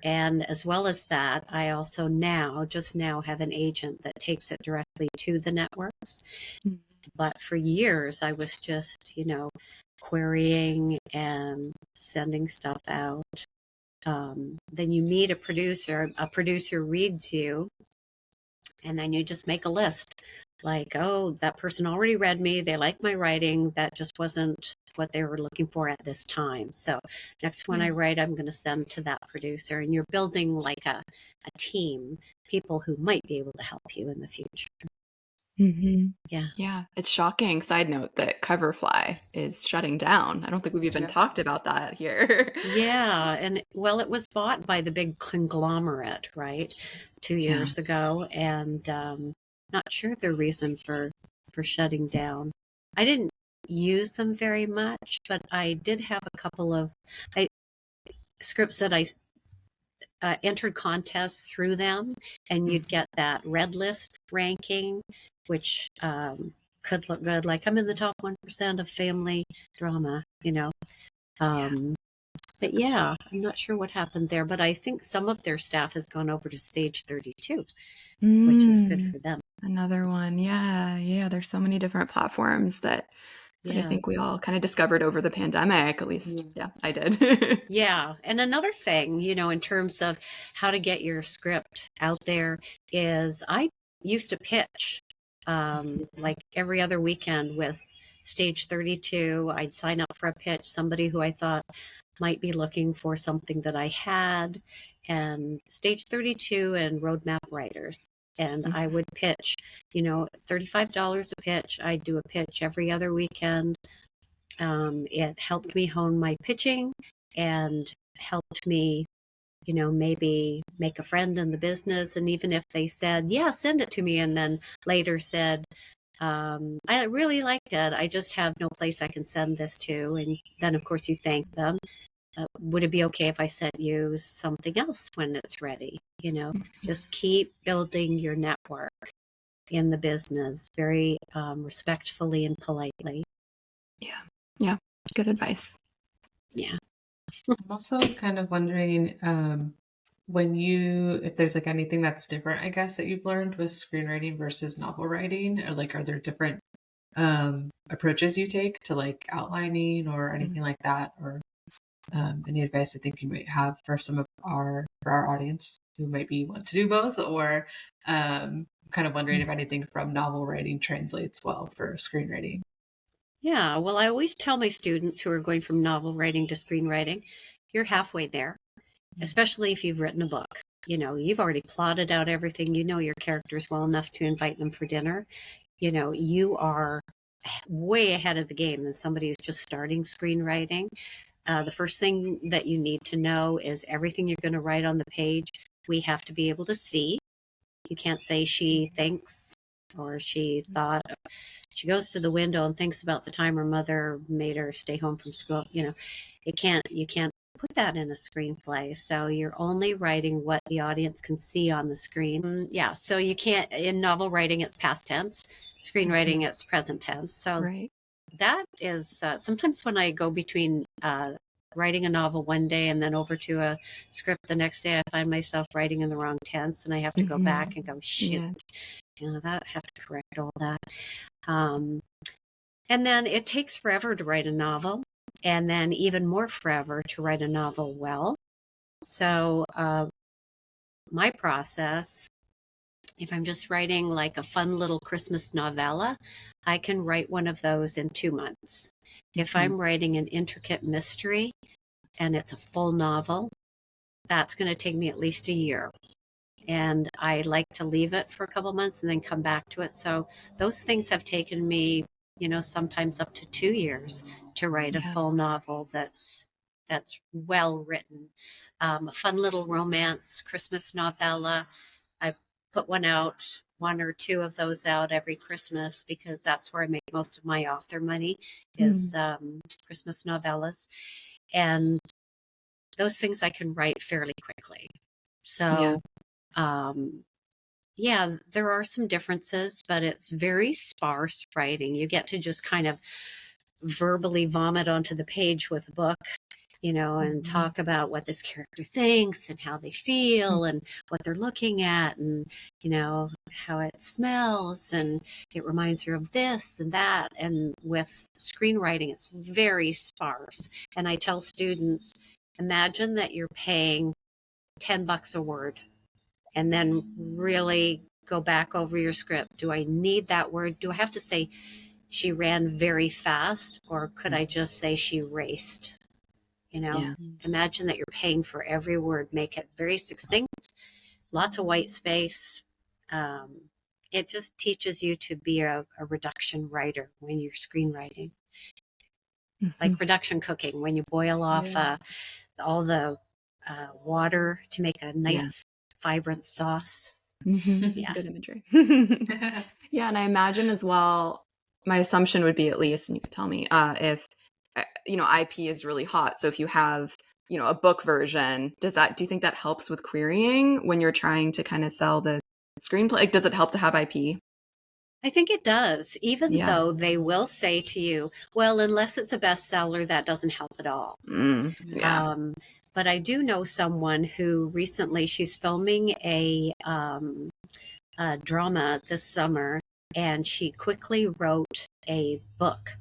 And as well as that, I also just now have an agent that takes it directly to the networks. Mm-hmm. But for years, I was just, querying and sending stuff out. Then you meet a producer reads you, and then you just make a list. Like, oh, that person already read me. They like my writing. That just wasn't what they were looking for at this time. So next one I write, I'm going to send to that producer. And you're building like a team, people who might be able to help you in the future. Mm-hmm. Yeah. Yeah. It's shocking. Side note that Coverfly is shutting down. I don't think we've even talked about that here. Yeah. And well, it was bought by the big conglomerate, right? 2 years ago. And not sure the reason for shutting down. I didn't use them very much, but I did have a couple of scripts that I entered contests through them, and you'd get that red list ranking, which could look good. Like I'm in the top 1% of family drama, But yeah, I'm not sure what happened there, but I think some of their staff has gone over to Stage 32, which is good for them. Another one. Yeah. Yeah. There's so many different platforms that I think we all kind of discovered over the pandemic. At least, I did. Yeah. And another thing, in terms of how to get your script out there is I used to pitch like every other weekend with Stage 32. I'd sign up for a pitch, somebody who I thought might be looking for something that I had, and Stage 32 and Roadmap Writers. And I would pitch, $35 a pitch. I'd do a pitch every other weekend. It helped me hone my pitching and helped me, maybe make a friend in the business. And even if they said, yeah, send it to me, and then later said, I really liked it, I just have no place I can send this to. And then, of course, you thank them. Would it be okay if I sent you something else when it's ready? Just keep building your network in the business very respectfully and politely. Yeah. Yeah. Good advice. Yeah. I'm also kind of wondering if there's like anything that's different, I guess, that you've learned with screenwriting versus novel writing, or like, are there different approaches you take to like outlining or anything like that, or any advice I think you might have for our audience who want to do both, or kind of wondering if anything from novel writing translates well for screenwriting. Yeah, well, I always tell my students who are going from novel writing to screenwriting, you're halfway there, especially if you've written a book. You've already plotted out everything. You know your characters well enough to invite them for dinner. You are way ahead of the game than somebody who's just starting screenwriting. The first thing that you need to know is everything you're going to write on the page, we have to be able to see. You can't say she thinks or she thought. She goes to the window and thinks about the time her mother made her stay home from school. You can't put that in a screenplay. So you're only writing what the audience can see on the screen. Yeah. So you can't, in novel writing, it's past tense. Screenwriting, it's present tense. So that is sometimes when I go between writing a novel one day and then over to a script the next day, I find myself writing in the wrong tense, and I have to go back and go, shoot, that I have to correct all that. And then it takes forever to write a novel, and then even more forever to write a novel well. So my process if I'm just writing like a fun little Christmas novella, I can write one of those in 2 months. If I'm writing an intricate mystery and it's a full novel, that's going to take me at least a year. And I like to leave it for a couple months and then come back to it. So those things have taken me, sometimes up to 2 years to write a full novel that's well written. A fun little romance Christmas novella. I put one or two of those out every Christmas because that's where I make most of my author money is Christmas novellas. And those things I can write fairly quickly. So, there are some differences, but it's very sparse writing. You get to just kind of verbally vomit onto the page with a book, and talk about what this character thinks and how they feel and what they're looking at and, how it smells and it reminds you of this and that. And with screenwriting, it's very sparse. And I tell students, imagine that you're paying $10 a word and then really go back over your script. Do I need that word? Do I have to say she ran very fast, or could I just say she raced? Imagine that you're paying for every word. Make it very succinct, lots of white space. It just teaches you to be a reduction writer when you're screenwriting. Like reduction cooking, when you boil off all the water to make a nice, vibrant sauce. Good imagery. Yeah, and I imagine as well, my assumption would be, at least, and you could tell me, if IP is really hot. So if you have a book version, do you think that helps with querying when you're trying to kind of sell the screenplay? Like, does it help to have IP? I think it does, even though they will say to you, well, unless it's a bestseller, that doesn't help at all. But I do know someone who recently, she's filming a drama this summer, and she quickly wrote a book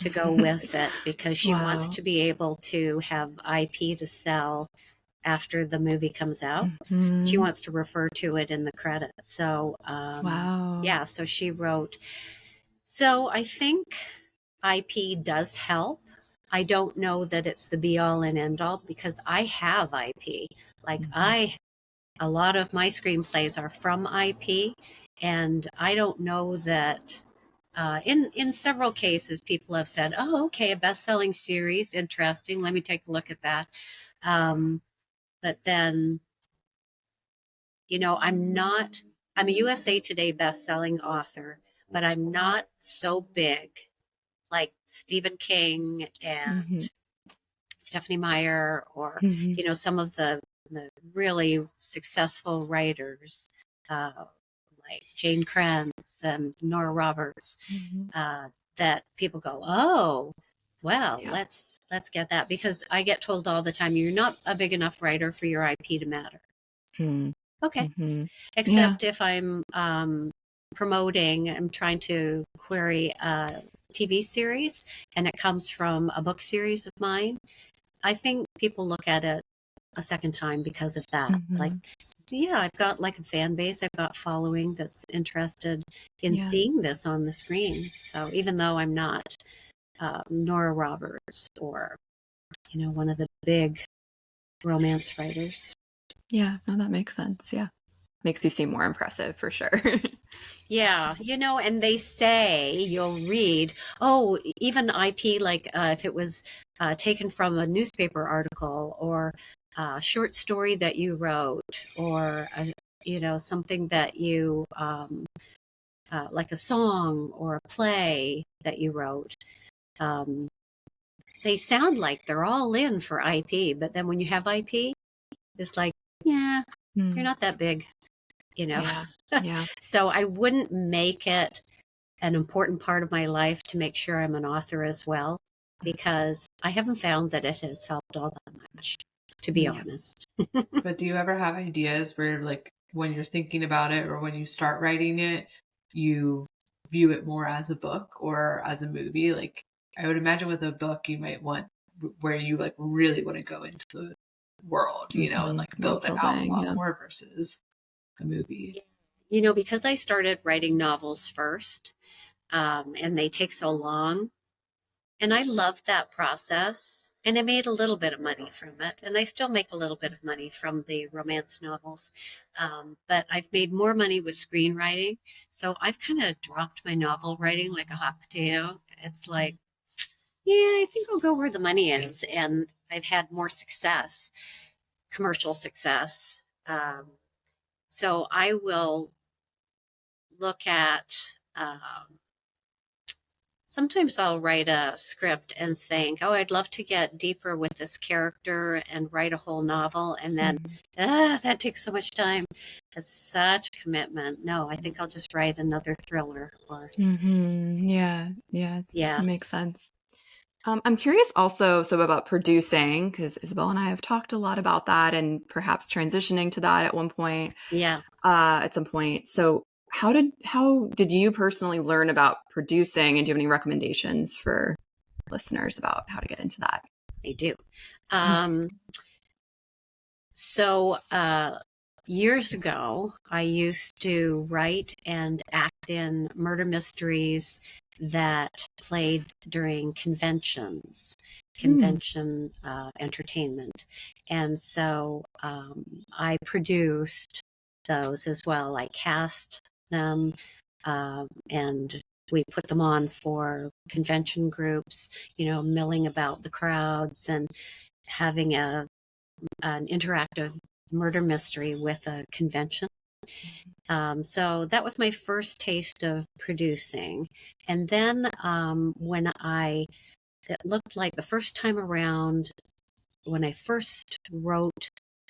to go with it because she wants to be able to have IP to sell after the movie comes out. She wants to refer to it in the credits. So, so she wrote. So I think IP does help. I don't know that it's the be all and end all because I have IP. Like a lot of my screenplays are from IP, and I don't know that. In several cases, people have said, "Oh, okay, a best-selling series, interesting. Let me take a look at that." But then, I'm a USA Today best-selling author, but I'm not so big like Stephen King and Stephanie Meyer or, some of the really successful writers, like Jane Krantz and Nora Roberts, that people go, oh, well, let's get that, because I get told all the time, you're not a big enough writer for your IP to matter. Okay. Except if I'm promoting, I'm trying to query a TV series and it comes from a book series of mine, I think people look at it a second time because of that. Like, I've got like a fan base, I've got following that's interested in seeing this on the screen. So even though I'm not Nora Roberts or, one of the big romance writers. Yeah, no, that makes sense. Yeah. Makes you seem more impressive for sure. And they say, you'll read, oh, even IP, like if it was taken from a newspaper article or a short story that you wrote or, something that you, like a song or a play that you wrote, they sound like they're all in for IP. But then when you have IP, it's like, you're not that big. So I wouldn't make it an important part of my life to make sure I'm an author as well, because I haven't found that it has helped all that much, to be honest. But do you ever have ideas where, like, when you're thinking about it or when you start writing it, you view it more as a book or as a movie? Like, I would imagine with a book, you might want where you like really want to go into the world, and like build it out a lot more versus a movie. because I started writing novels first, and they take so long. And I loved that process. And I made a little bit of money from it. And I still make a little bit of money from the romance novels. But I've made more money with screenwriting. So I've kind of dropped my novel writing like a hot potato. It's like, yeah, I think I'll go where the money is. And I've had more success, commercial success. So I will look at, sometimes I'll write a script and think, oh, I'd love to get deeper with this character and write a whole novel. And then, that takes so much time. It's such a commitment. No, I think I'll just write another thriller. Or Yeah, yeah, that makes sense. I'm curious also about producing, because Isabel and I have talked a lot about that and perhaps transitioning to that at one point. yeah. At some point. So how did you personally learn about producing, and do you have any recommendations for listeners about how to get into that? I do. So years ago, I used to write and act in murder mysteries that played during convention entertainment. And so I produced those as well. I cast them, and we put them on for convention groups, milling about the crowds and having an interactive murder mystery with a convention. So that was my first taste of producing. And then it looked like the first time around, when I first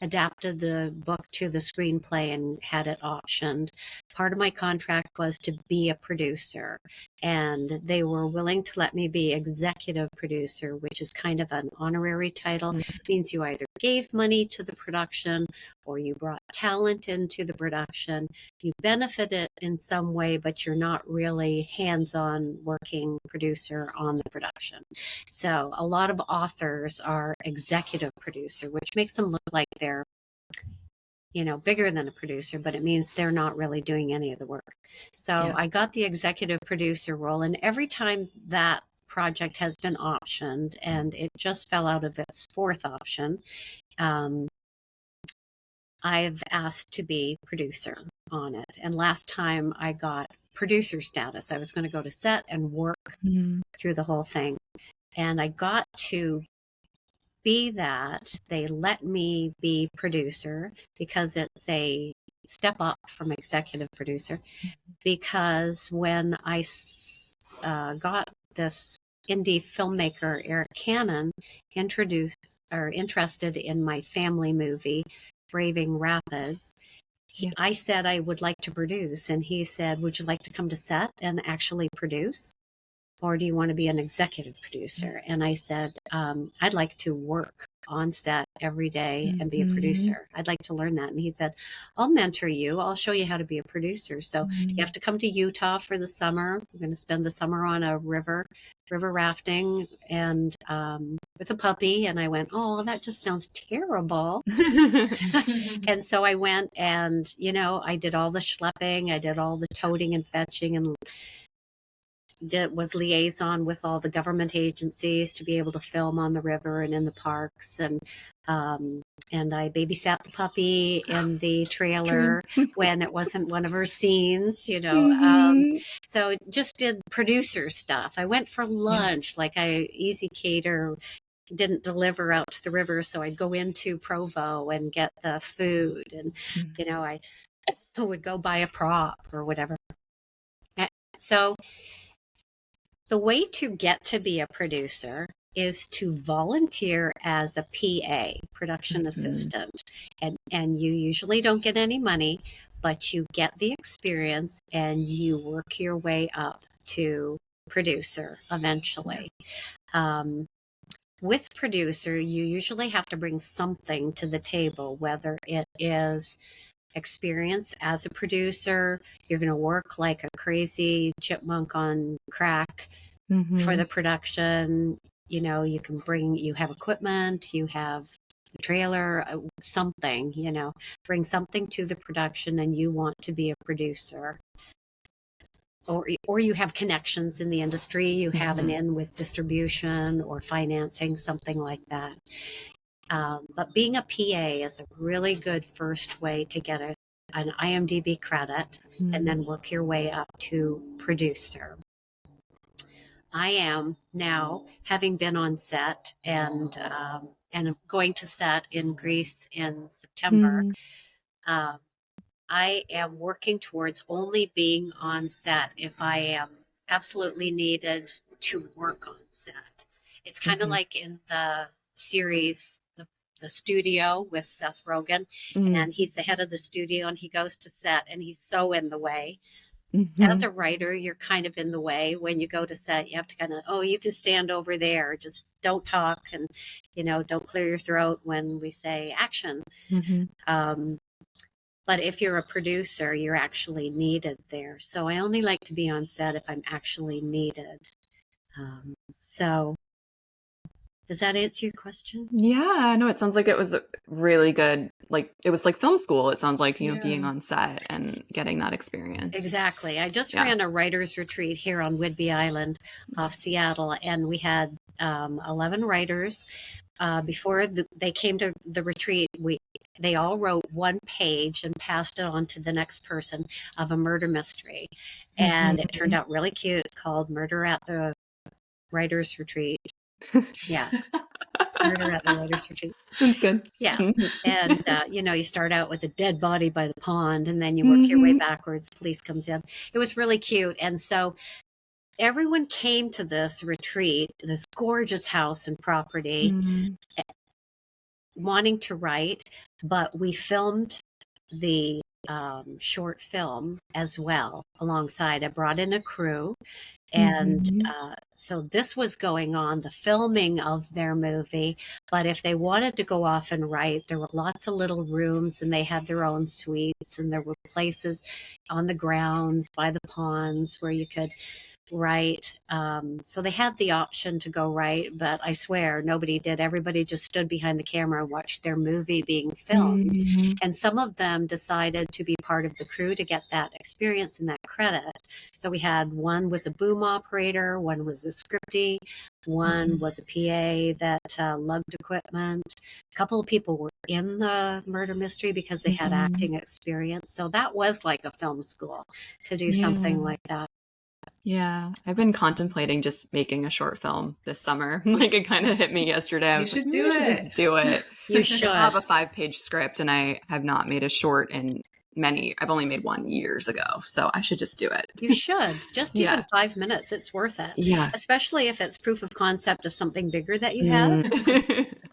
adapted the book to the screenplay and had it optioned, part of my contract was to be a producer. And they were willing to let me be executive producer, which is kind of an honorary title. It means you either gave money to the production or you brought talent into the production. You benefited in some way, but you're not really hands-on working producer on the production. So a lot of authors are executive producer, which makes them look like they're, bigger than a producer, but it means they're not really doing any of the work. So I got the executive producer role, and every time that project has been optioned, and it just fell out of its fourth option, I've asked to be producer on it. And last time I got producer status, I was going to go to set and work through the whole thing. And I got to be that. They let me be producer because it's a step up from executive producer. Because when I got this indie filmmaker, Eric Cannon, interested in my family movie, Braving Rapids, I said I would like to produce. And he said, would you like to come to set and actually produce? Or do you want to be an executive producer? And I said, I'd like to work on set every day and be a producer. I'd like to learn that. And he said, I'll mentor you. I'll show you how to be a producer. So you have to come to Utah for the summer. We're going to spend the summer on a river rafting and with a puppy. And I went, oh, that just sounds terrible. And so I went and, I did all the schlepping. I did all the toting and fetching and was liaison with all the government agencies to be able to film on the river and in the parks. And I babysat the puppy in the trailer when it wasn't one of her scenes, so just did producer stuff. I went for lunch, like Easy Cater didn't deliver out to the river. So I'd go into Provo and get the food, and, I would go buy a prop or whatever. So the way to get to be a producer is to volunteer as a PA, production assistant. And you usually don't get any money, but you get the experience and you work your way up to producer eventually. With producer, you usually have to bring something to the table, whether it is experience as a producer. You're going to work like a crazy chipmunk on crack for the production. You have equipment, you have the trailer, something, bring something to the production and you want to be a producer. Or you have connections in the industry, you have an in with distribution or financing, something like that. But being a PA is a really good first way to get an IMDb credit and then work your way up to producer. I am now, having been on set and going to set in Greece in September. I am working towards only being on set if I am absolutely needed to work on set. It's kind of like in the series, the Studio with Seth Rogen, and he's the head of the studio and he goes to set and he's so in the way. As a writer, you're kind of in the way. When you go to set, you have to kind of, you can stand over there, just don't talk and, don't clear your throat when we say action. But if you're a producer, you're actually needed there. So I only like to be on set if I'm actually needed. So does that answer your question? Yeah, no, it sounds like it was really good. Like it was like film school. It sounds like, being on set and getting that experience. Exactly. I just ran a writer's retreat here on Whidbey Island off Seattle, and we had 11 writers. Before they came to the retreat, they all wrote one page and passed it on to the next person of a murder mystery. And it turned out really cute. It's called Murder at the Writer's Retreat. Yeah. Murder at the Writer's Retreat. That's good. Yeah. And, you start out with a dead body by the pond and then you work your way backwards. Police comes in. It was really cute. And so everyone came to this retreat, this gorgeous house and property, wanting to write, but we filmed the short film as well alongside. I brought in a crew. And so this was going on, the filming of their movie. But if they wanted to go off and write, there were lots of little rooms and they had their own suites. And there were places on the grounds by the ponds where you could write. So they had the option to go write, but I swear nobody did. Everybody just stood behind the camera and watched their movie being filmed. And some of them decided to be part of the crew to get that experience and that credit. So we had one was a boom operator, one was a scripty, one was a PA that lugged equipment. A couple of people were in the murder mystery because they had acting experience. So that was like a film school to do something like that. Yeah, I've been contemplating just making a short film this summer. Like it kind of hit me yesterday. I was like, maybe I should just do it. You should. I have a 5-page script and I have not made a short in I've only made one years ago. So I should just do it. You should. Just even 5 minutes. It's worth it. Yeah. Especially if it's proof of concept of something bigger that you have.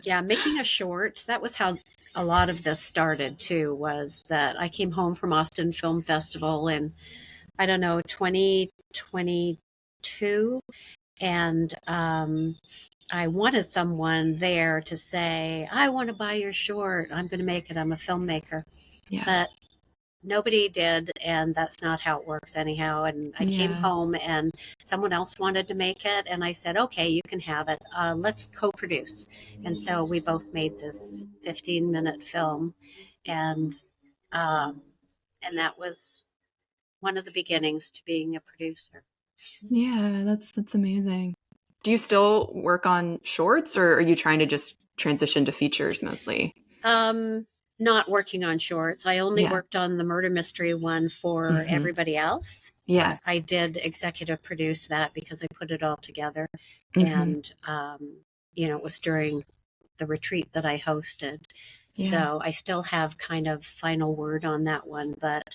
Yeah, making a short. That was how a lot of this started too, was that I came home from Austin Film Festival in, 2022. And I wanted someone there to say, I want to buy your short. I'm going to make it. I'm a filmmaker. Yeah. But nobody did. And that's not how it works anyhow. And I came home and someone else wanted to make it. And I said, okay, you can have it. Let's co-produce. And so we both made this 15-minute film. And that was one of the beginnings to being a producer. Yeah, that's amazing. Do you still work on shorts or are you trying to just transition to features mostly? Not working on shorts. I only worked on the murder mystery one for everybody else. Yeah. I did executive produce that because I put it all together. And, it was during the retreat that I hosted. Yeah. So I still have kind of final word on that one. But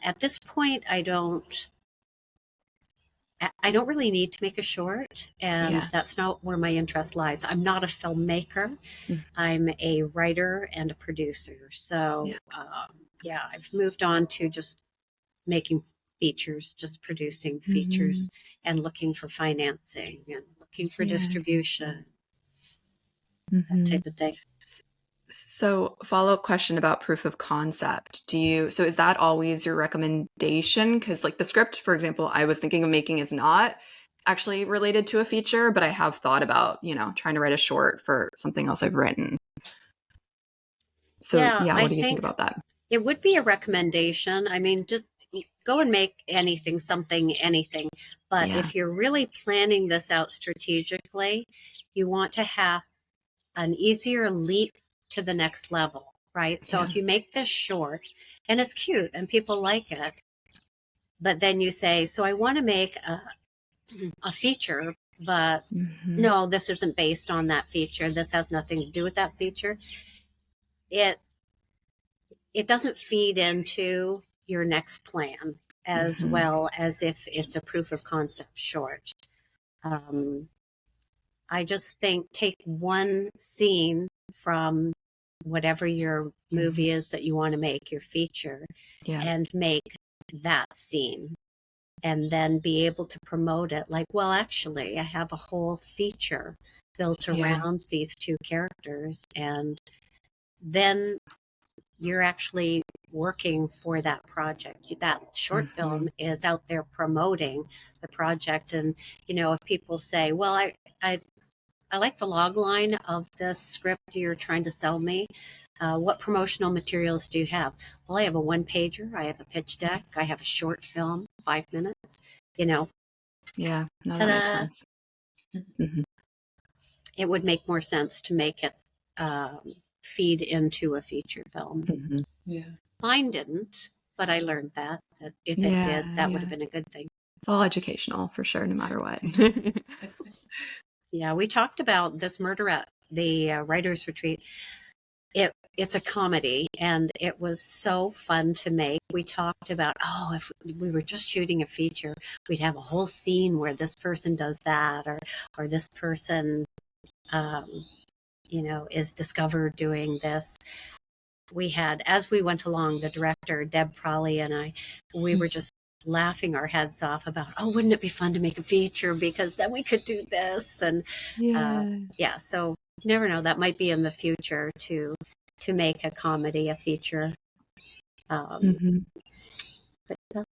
at this point, I don't really need to make a short, and that's not where my interest lies. I'm not a filmmaker. I'm a writer and a producer. So, I've moved on to just making features, just producing features and looking for financing and looking for distribution, that type of thing. So follow-up question about proof of concept. So is that always your recommendation? Because like the script, for example, I was thinking of making is not actually related to a feature, but I have thought about, trying to write a short for something else I've written. So Yeah, yeah, I what do you think think about that? it would be a recommendation. I mean, just go and make anything, anything. But Yeah. if you're really planning this out strategically, you want to have an easier leap to the next level, right? So Yeah. if you make this short and it's cute and people like it, but then you say, so I want to make a feature, but Mm-hmm. no, this isn't based on that feature. This has nothing to do with that feature. It it doesn't feed into your next plan as Mm-hmm. well as if it's a proof of concept short. Um, I just think take one scene from whatever your Mm-hmm. movie is that you want to make, your feature, Yeah. and make that scene and then be able to promote it like, well, actually, I have a whole feature built Yeah. around these two characters. And then you're actually working for that project. That short Mm-hmm. film is out there promoting the project. And, if people say, well, I like the log line of this script you're trying to sell me. What promotional materials do you have? Well, I have a one pager, I have a pitch deck, I have a short film, 5 minutes. Yeah. No, that makes Ta-da! sense. Mm-hmm. It would make more sense to make it feed into a feature film. Mm-hmm. Yeah. Mine didn't, but I learned that if it did, Yeah. that would Yeah. have been a good thing. It's all educational for sure, no matter what. Yeah, we talked about this murder at the writers retreat. It's a comedy, and it was so fun to make. We talked about, if we were just shooting a feature, we'd have a whole scene where this person does that, or this person, um, is discovered doing this. We had, as we went along, the director, Deb Prawley, and we were just laughing our heads off about, wouldn't it be fun to make a feature because then we could do this. And Yeah. yeah, so you never know, that might be in the future to make a comedy, a feature. Mm-hmm. But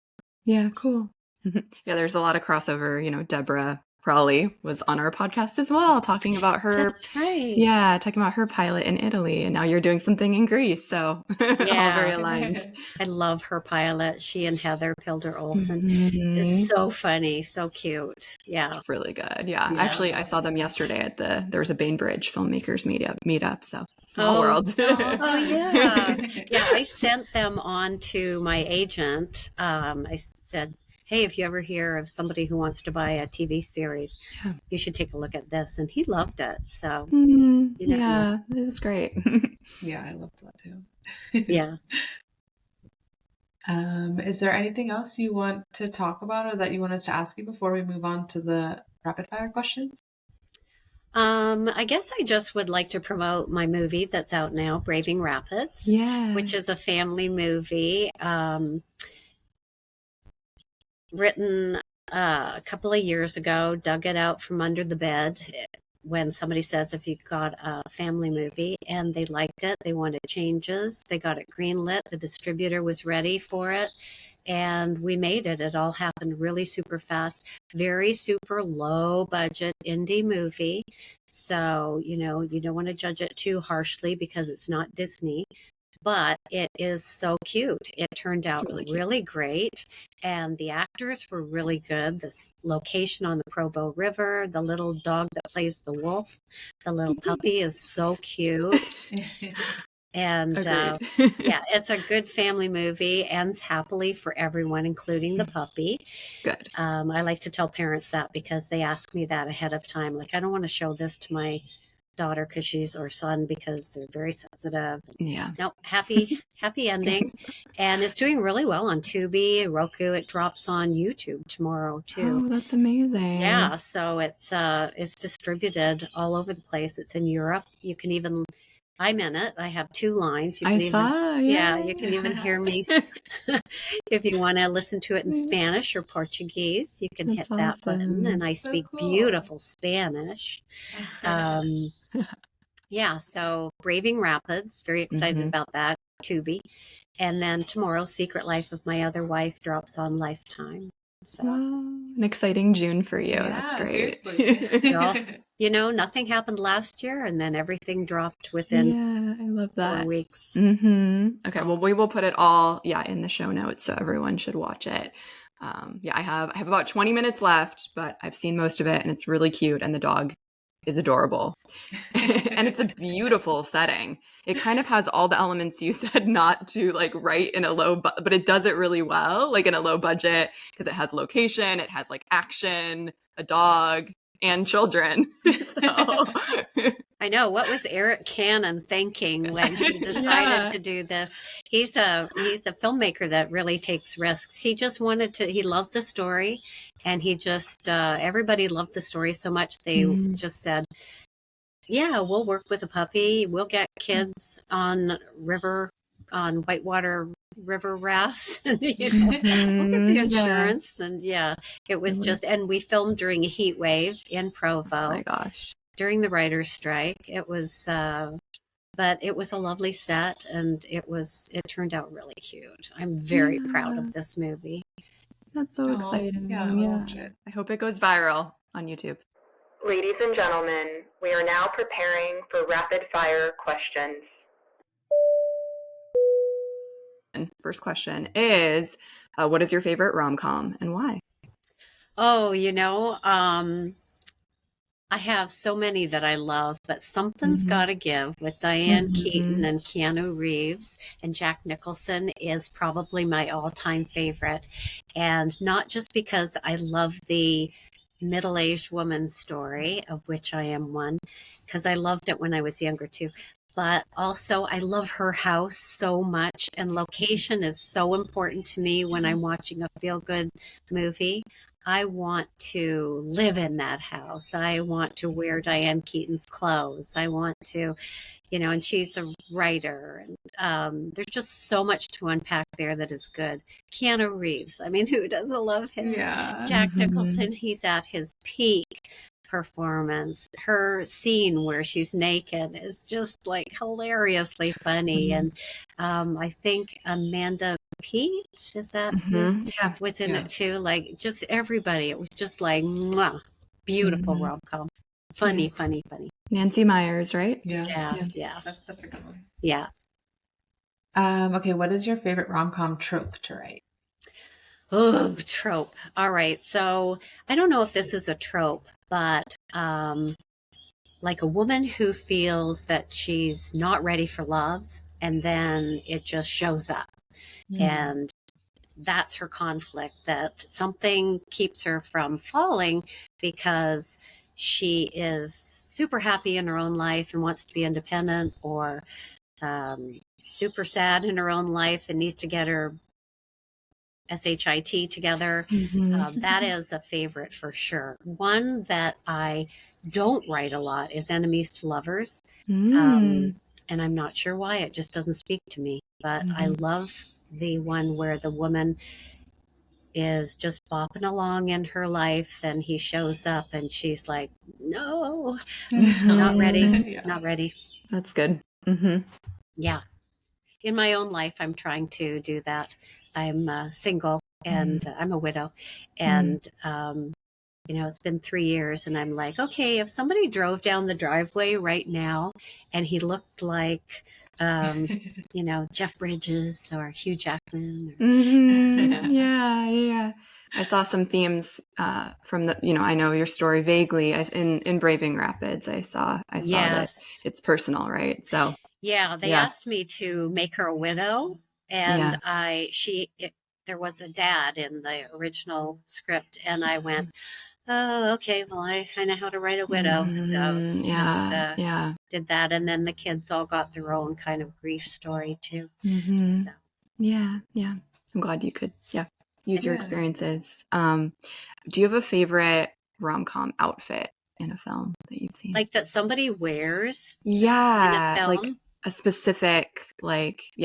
Yeah, cool. Yeah, there's a lot of crossover. Deborah Prawley was on our podcast as well, talking about her. that's right. Yeah, talking about her pilot in Italy, and now you're doing something in Greece. So all very Yeah, aligned. I love her pilot. She and Heather Pilder Olson is Mhm. so funny, so cute. Yeah. It's really good. Yeah. Yeah. Actually, I saw them yesterday at there was a Bainbridge filmmakers meetup. So small world. Oh yeah. Yeah, I sent them on to my agent. I said, hey, if you ever hear of somebody who wants to buy a TV series, Yeah. you should take a look at this. And he loved it. So you never know. Yeah, it was great. Yeah, I loved that too. Yeah. Is there anything else you want to talk about or that you want us to ask you before we move on to the rapid fire questions? I guess I just would like to promote my movie that's out now, Braving Rapids, Yeah. which is a family movie written a couple of years ago, dug it out from under the bed when somebody says if you got a family movie, and they liked it, they wanted changes, they got it greenlit, the distributor was ready for it, and we made it. It all happened really super fast, very super low budget indie movie. So, you don't want to judge it too harshly because it's not Disney, but it is so cute. It turned It's out really cute. really great, and the actors were really good. The location on the Provo River, the little dog that plays the wolf, the little puppy is so cute. And Agreed. yeah, it's a good family movie, ends happily for everyone, including the puppy. Good. I like to tell parents that because they ask me that ahead of time. Like, I don't want to show this to my daughter or son because they're very sensitive. Yeah. No, happy ending. And it's doing really well on Tubi, Roku. It drops on YouTube tomorrow too. Oh, that's amazing. Yeah, so it's distributed all over the place. It's in Europe. You can even, I'm in it. I have 2 lines. You I can even, saw, yeah, you can even hear me if you want to listen to it in Spanish or Portuguese. You can That's hit that button, and awesome. I So speak cool. beautiful Spanish. Yeah, so Braving Rapids, very excited about that, Tubi. And then tomorrow, Secret Life of My Other Wife drops on Lifetime. So, wow, an exciting June for you. That's great. Seriously. well, nothing happened last year, and then everything dropped within Yeah, I love 4 that. weeks. Okay, well, we will put it all, in the show notes, so everyone should watch it. I have about 20 minutes left, but I've seen most of it, and it's really cute, and the dog is adorable. And it's a beautiful setting. It kind of has all the elements you said not to like write in a but it does it really well, like in a low budget, because it has location, it has like action, a dog, and children. So I know. What was Eric Cannon thinking when he decided to do this? He's a filmmaker that really takes risks. He just wanted to. He loved the story, and he just everybody loved the story so much they just said, "Yeah, we'll work with a puppy. We'll get kids on whitewater river rafts. We'll get the insurance." And it was just. And we filmed during a heat wave in Provo. Oh my gosh. During the writer's strike. It was, but it was a lovely set, and it turned out really cute. I'm very proud of this movie. That's so exciting. Yeah. I hope it goes viral on YouTube. Ladies and gentlemen, we are now preparing for rapid fire questions. First question is, what is your favorite rom-com and why? Oh, I have so many that I love, but Something's Gotta Give with Diane Keaton and Keanu Reeves and Jack Nicholson is probably my all-time favorite. And not just because I love the middle-aged woman story, of which I am one, because I loved it when I was younger too. But also, I love her house so much, and location is so important to me when I'm watching a feel-good movie. I want to live in that house. I want to wear Diane Keaton's clothes. I want to, and she's a writer. And there's just so much to unpack there that is good. Keanu Reeves, I mean, who doesn't love him? Yeah. Jack Nicholson, he's at his peak performance. Her scene where she's naked is just like hilariously funny. And I think Amanda Peet, is that who was in it too? Like just everybody. It was just like mwah, beautiful rom-com. Funny. Nancy Meyers, right? Yeah. That's such a good one. Yeah. Okay, what is your favorite rom-com trope to write? Oh, trope. All right. So I don't know if this is a trope, but like a woman who feels that she's not ready for love, and then it just shows up. And that's her conflict, that something keeps her from falling because she is super happy in her own life and wants to be independent, or super sad in her own life and needs to get her SHIT together. That is a favorite for sure. One that I don't write a lot is Enemies to Lovers. And I'm not sure why. It just doesn't speak to me. But I love the one where the woman is just bopping along in her life and he shows up and she's like, no, not ready. Not ready. That's good. Yeah. In my own life, I'm trying to do that. I'm single and I'm a widow. And, it's been 3 years and I'm like, okay, if somebody drove down the driveway right now and he looked like, Jeff Bridges or Hugh Jackman. Yeah. I saw some themes from the, I know your story vaguely. In Braving Rapids, I saw that it's personal, right? So yeah, they asked me to make her a widow, and there was a dad in the original script, and I went, oh, okay, well, I know how to write a widow, so did that, and then the kids all got their own kind of grief story too. So. Yeah, I'm glad you could, use your experiences. Do you have a favorite rom-com outfit in a film that you've seen? Like that somebody wears? Yeah, in a film? like a specific,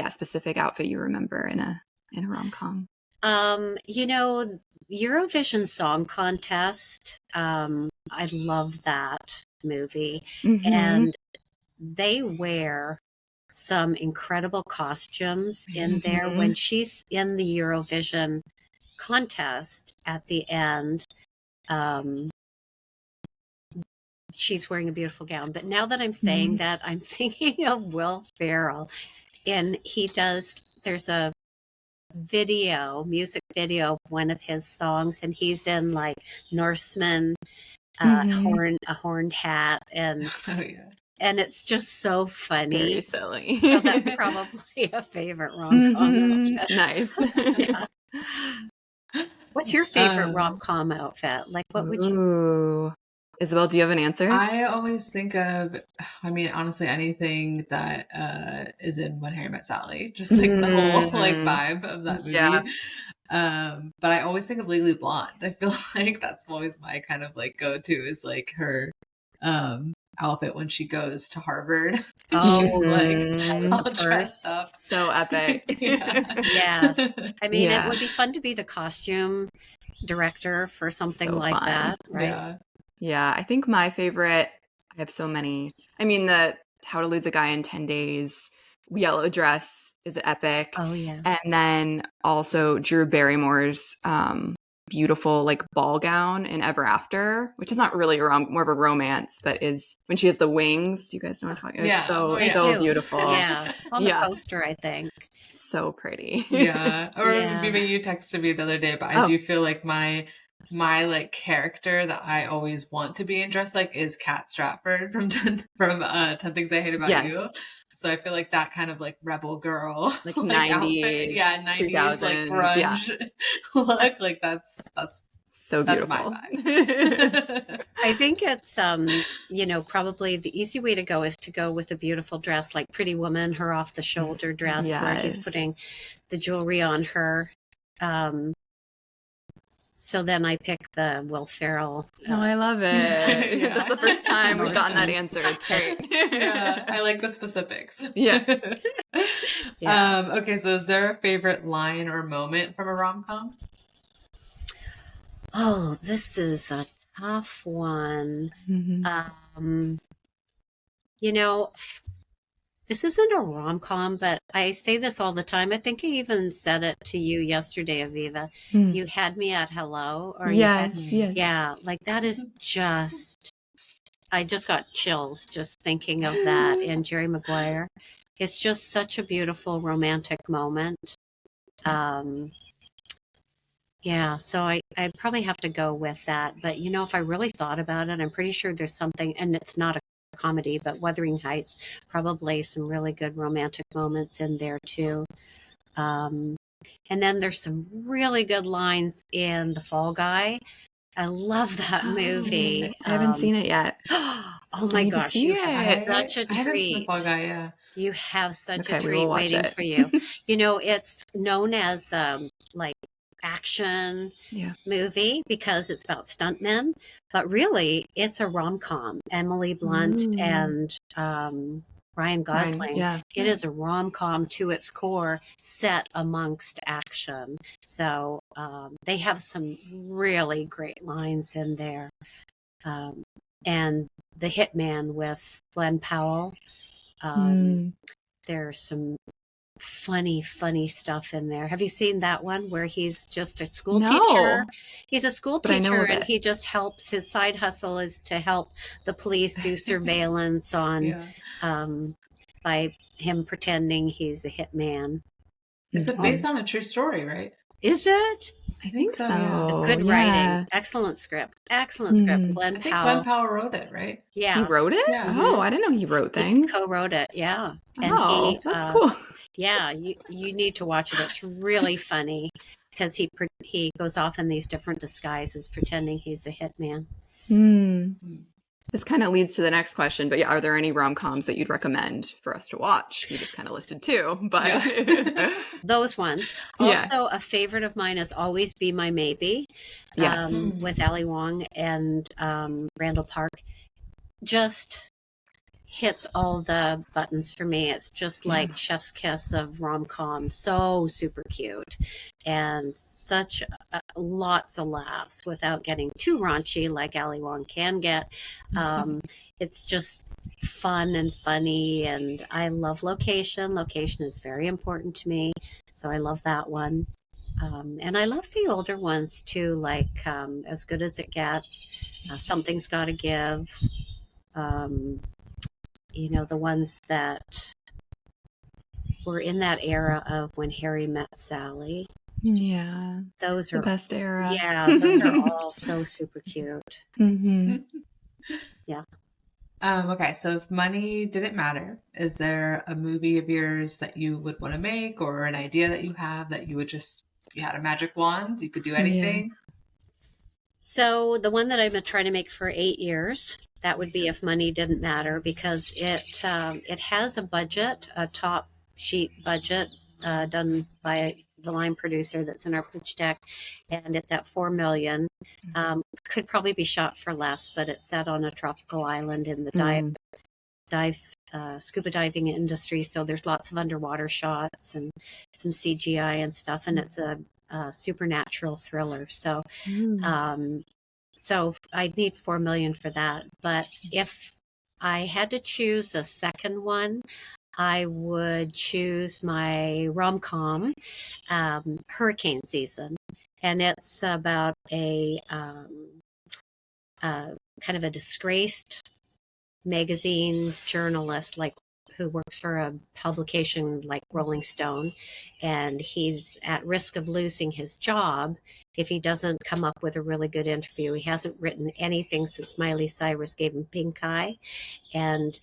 specific outfit you remember in a rom-com. Eurovision Song Contest, I love that movie. And they wear some incredible costumes in there when she's in the Eurovision contest at the end, she's wearing a beautiful gown. But now that I'm saying that, I'm thinking of Will Ferrell, and there's a music video of one of his songs, and he's in like Norseman, a horned hat, and and it's just so funny. Very silly. So that's probably a favorite rom-com outfit. Nice. Yeah. What's your favorite rom-com outfit? Like, what would you? Isabel, do you have an answer? I always think of, I mean, honestly, anything that is in When Harry Met Sally, just like the whole like vibe of that movie. Yeah. But I always think of Legally Blonde. I feel like that's always my kind of like go-to is like her outfit when she goes to Harvard. She's like all dressed up. So epic. Yes. I mean, it would be fun to be the costume director for something so like that, right? Yeah, I think my favorite, I have so many. I mean, the How to Lose a Guy in 10 Days, yellow dress is epic. Oh, yeah. And then also Drew Barrymore's beautiful like ball gown in Ever After, which is not really more of a romance, but is when she has the wings. Do you guys know what I'm talking about? It's so beautiful. Yeah. It's on the poster, I think. So pretty. Yeah. Or maybe you texted me the other day, but I do feel like my like character that I always want to be in dress like is Kat Stratford from 10 Things I Hate About You. So I feel like that kind of like rebel girl, like 90s, outfit. 90s like grunge look. Like that's so beautiful. That's my vibe. I think it's probably the easy way to go is to go with a beautiful dress like Pretty Woman, her off the shoulder dress where he's putting the jewelry on her. So then I pick the Will Ferrell. I love it. That's the first time we've gotten that answer. It's great. I like the specifics. Yeah. Okay, so is there a favorite line or moment from a rom-com? Oh, this is a tough one. This isn't a rom-com, but I say this all the time. I think I even said it to you yesterday, Aviva. You had me at hello. Or yes. Yeah, like that is just, I just got chills just thinking of that in Jerry Maguire. It's just such a beautiful romantic moment. So I probably have to go with that. But, if I really thought about it, I'm pretty sure there's something, and it's not a comedy, but Wuthering Heights, probably some really good romantic moments in there too. And then there's some really good lines in The Fall Guy. I love that movie. I haven't seen it yet. Oh my gosh, you have such a treat. I haven't seen The Fall Guy, You have such a treat waiting for you. It's known as like action movie because it's about stuntmen, but really it's a rom-com. Emily Blunt and Ryan Gosling. It is a rom-com to its core, set amongst action. So they have some really great lines in there. And The Hitman with Glenn Powell. There's some funny stuff in there. Have you seen that one where he's just a school teacher? He's a school teacher and he just helps, his side hustle is to help the police do surveillance on by him pretending he's a hitman. It's based on a true story, right? Is it? I think so. Good writing. Excellent script. Glenn Glenn Powell wrote it, right? Yeah. He wrote it? Yeah. Oh, I didn't know he wrote things. He co-wrote it, yeah. And that's cool. Yeah, you need to watch it. It's really funny because he goes off in these different disguises pretending he's a hitman. This kind of leads to the next question, but are there any rom-coms that you'd recommend for us to watch? You just kind of listed two, but those ones. Also, a favorite of mine is Always Be My Maybe, with Ali Wong and Randall Park. Just hits all the buttons for me. It's just like chef's kiss of rom-com. So super cute and such lots of laughs without getting too raunchy like Ali Wong can get. It's just fun and funny, and I love location. Location is very important to me, so I love that one. And I love the older ones too, like As Good as It Gets, Something's Gotta Give, the ones that were in that era of When Harry Met Sally. Yeah. Those the are best era. Yeah, those are all so super cute. Mm-hmm. Yeah. Okay, so if money didn't matter, is there a movie of yours that you would want to make, or an idea that you have that you would just, if you had a magic wand, you could do anything? So the one that I've been trying to make for 8 years, that would be If Money Didn't Matter, because it has a budget, a top sheet budget done by the line producer that's in our pitch deck, and it's at $4 million. Could probably be shot for less, but it's set on a tropical island in the scuba diving industry, so there's lots of underwater shots and some CGI and stuff, and it's a supernatural thriller. So I'd need $4 million for that. But if I had to choose a second one, I would choose my rom-com, Hurricane Season, and it's about a kind of a disgraced magazine journalist, like, who works for a publication like Rolling Stone, and he's at risk of losing his job if he doesn't come up with a really good interview. He hasn't written anything since Miley Cyrus gave him pink eye, and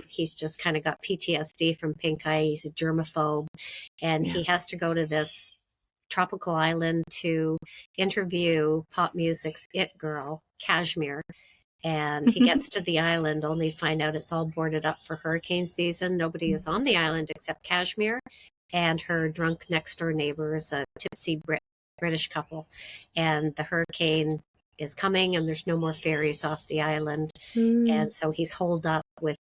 he's just kind of got PTSD from pink eye. He's a germaphobe, and he has to go to this tropical island to interview pop music's it girl, Kashmir. And he gets to the island only to find out it's all boarded up for hurricane season. Nobody is on the island except Kashmir and her drunk next door neighbors, a tipsy British couple. And the hurricane is coming and there's no more ferries off the island. And so he's holed up with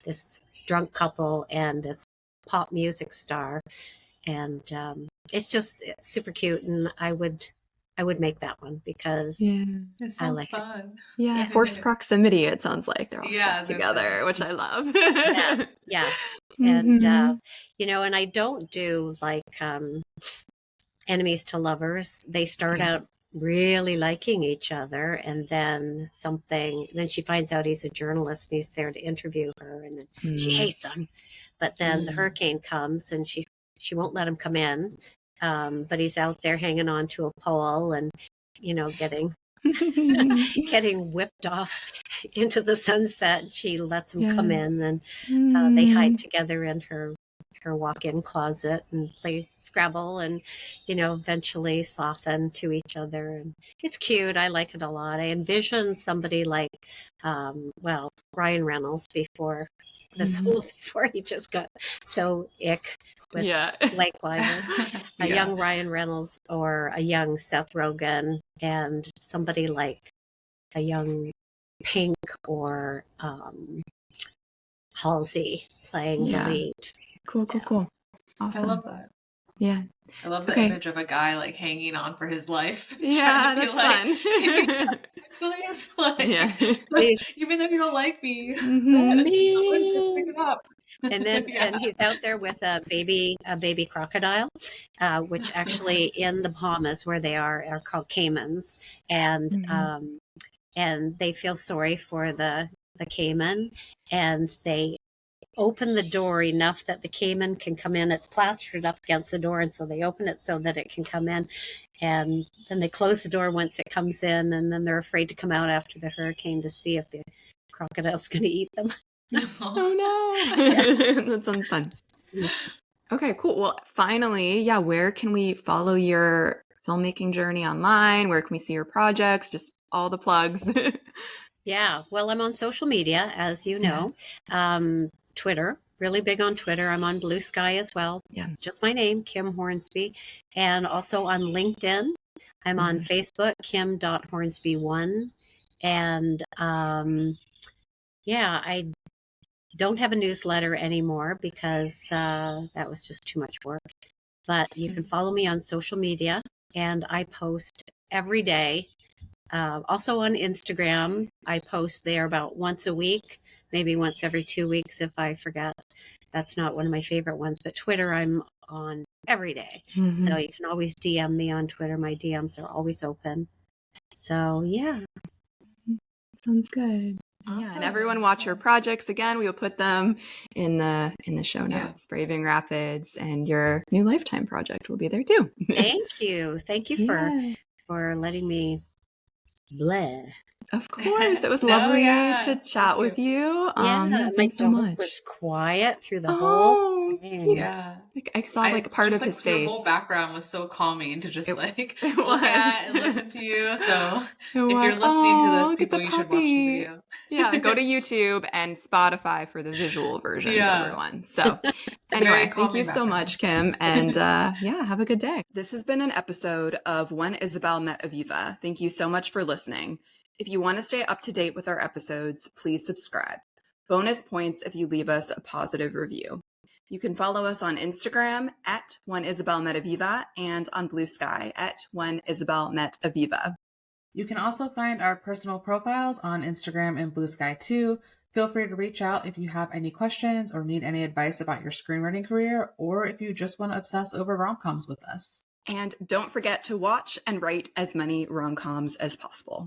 this drunk couple and this pop music star. And it's super cute. And I would make that one because It sounds I like fun. it. Yeah, forced proximity, it sounds like. They're all stuck they're together, fun. which I love. Yes. And, and I don't do like enemies to lovers. They start out really liking each other, and then she finds out he's a journalist and he's there to interview her, and then she hates him. But then the hurricane comes and she won't let him come in. But he's out there hanging on to a pole and, getting whipped off into the sunset. She lets him come in, and they hide together in her walk-in closet and play Scrabble, and eventually soften to each other. And it's cute. I like it a lot. I envision somebody like Ryan Reynolds before he just got so ick with Blake Lively. A young Ryan Reynolds or a young Seth Rogen, and somebody like a young Pink or Halsey playing the lead. Cool. Awesome. I love that. Yeah. I love the image of a guy like hanging on for his life. Yeah, that's fun. Please, even though you don't like me, pick it up. And then and he's out there with a baby crocodile, which actually in the Bahamas where they are called caimans, and they feel sorry for the caiman, and they open the door enough that the caiman can come in. It's plastered up against the door, and so they open it so that it can come in, and then they close the door once it comes in, and then they're afraid to come out after the hurricane to see if the crocodile's going to eat them. Oh no. That sounds fun. Okay, cool. Well, finally, where can we follow your filmmaking journey online? Where can we see your projects? Just all the plugs. Well, I'm on social media, as you know. Twitter, really big on Twitter. I'm on Bluesky as well. Just my name, Kim Hornsby. And also on LinkedIn. I'm on Facebook, kim.hornsby1. And I don't have a newsletter anymore because that was just too much work. But you can follow me on social media, and I post every day. Also on Instagram, I post there about once a week, maybe once every 2 weeks if I forget. That's not one of my favorite ones. But Twitter, I'm on every day. Mm-hmm. So you can always DM me on Twitter. My DMs are always open. So yeah. Sounds good. Awesome. Yeah, and everyone watch your projects again. We will put them in the show notes. Braving Rapids and your new Lifetime project will be there too. Thank you. Thank you for letting me bleh. Of course. It was lovely to chat with you. Yeah, my thanks so dog much. was quiet through the whole thing. Like, I saw like part of his face. Your whole background was so calming to just look at and listen to you. So if you're listening to this, people, you should watch the video. Yeah, go to YouTube and Spotify for the visual versions, everyone. So anyway, thank you so much, Kim. And have a good day. This has been an episode of When Isabel Met Aviva. Thank you so much for listening. If you want to stay up to date with our episodes, please subscribe. Bonus points if you leave us a positive review. You can follow us on Instagram at whenisabelmetaviva and on Bluesky at whenisabelmetaviva. You can also find our personal profiles on Instagram and Bluesky too. Feel free to reach out if you have any questions or need any advice about your screenwriting career, or if you just want to obsess over rom-coms with us. And don't forget to watch and write as many rom-coms as possible.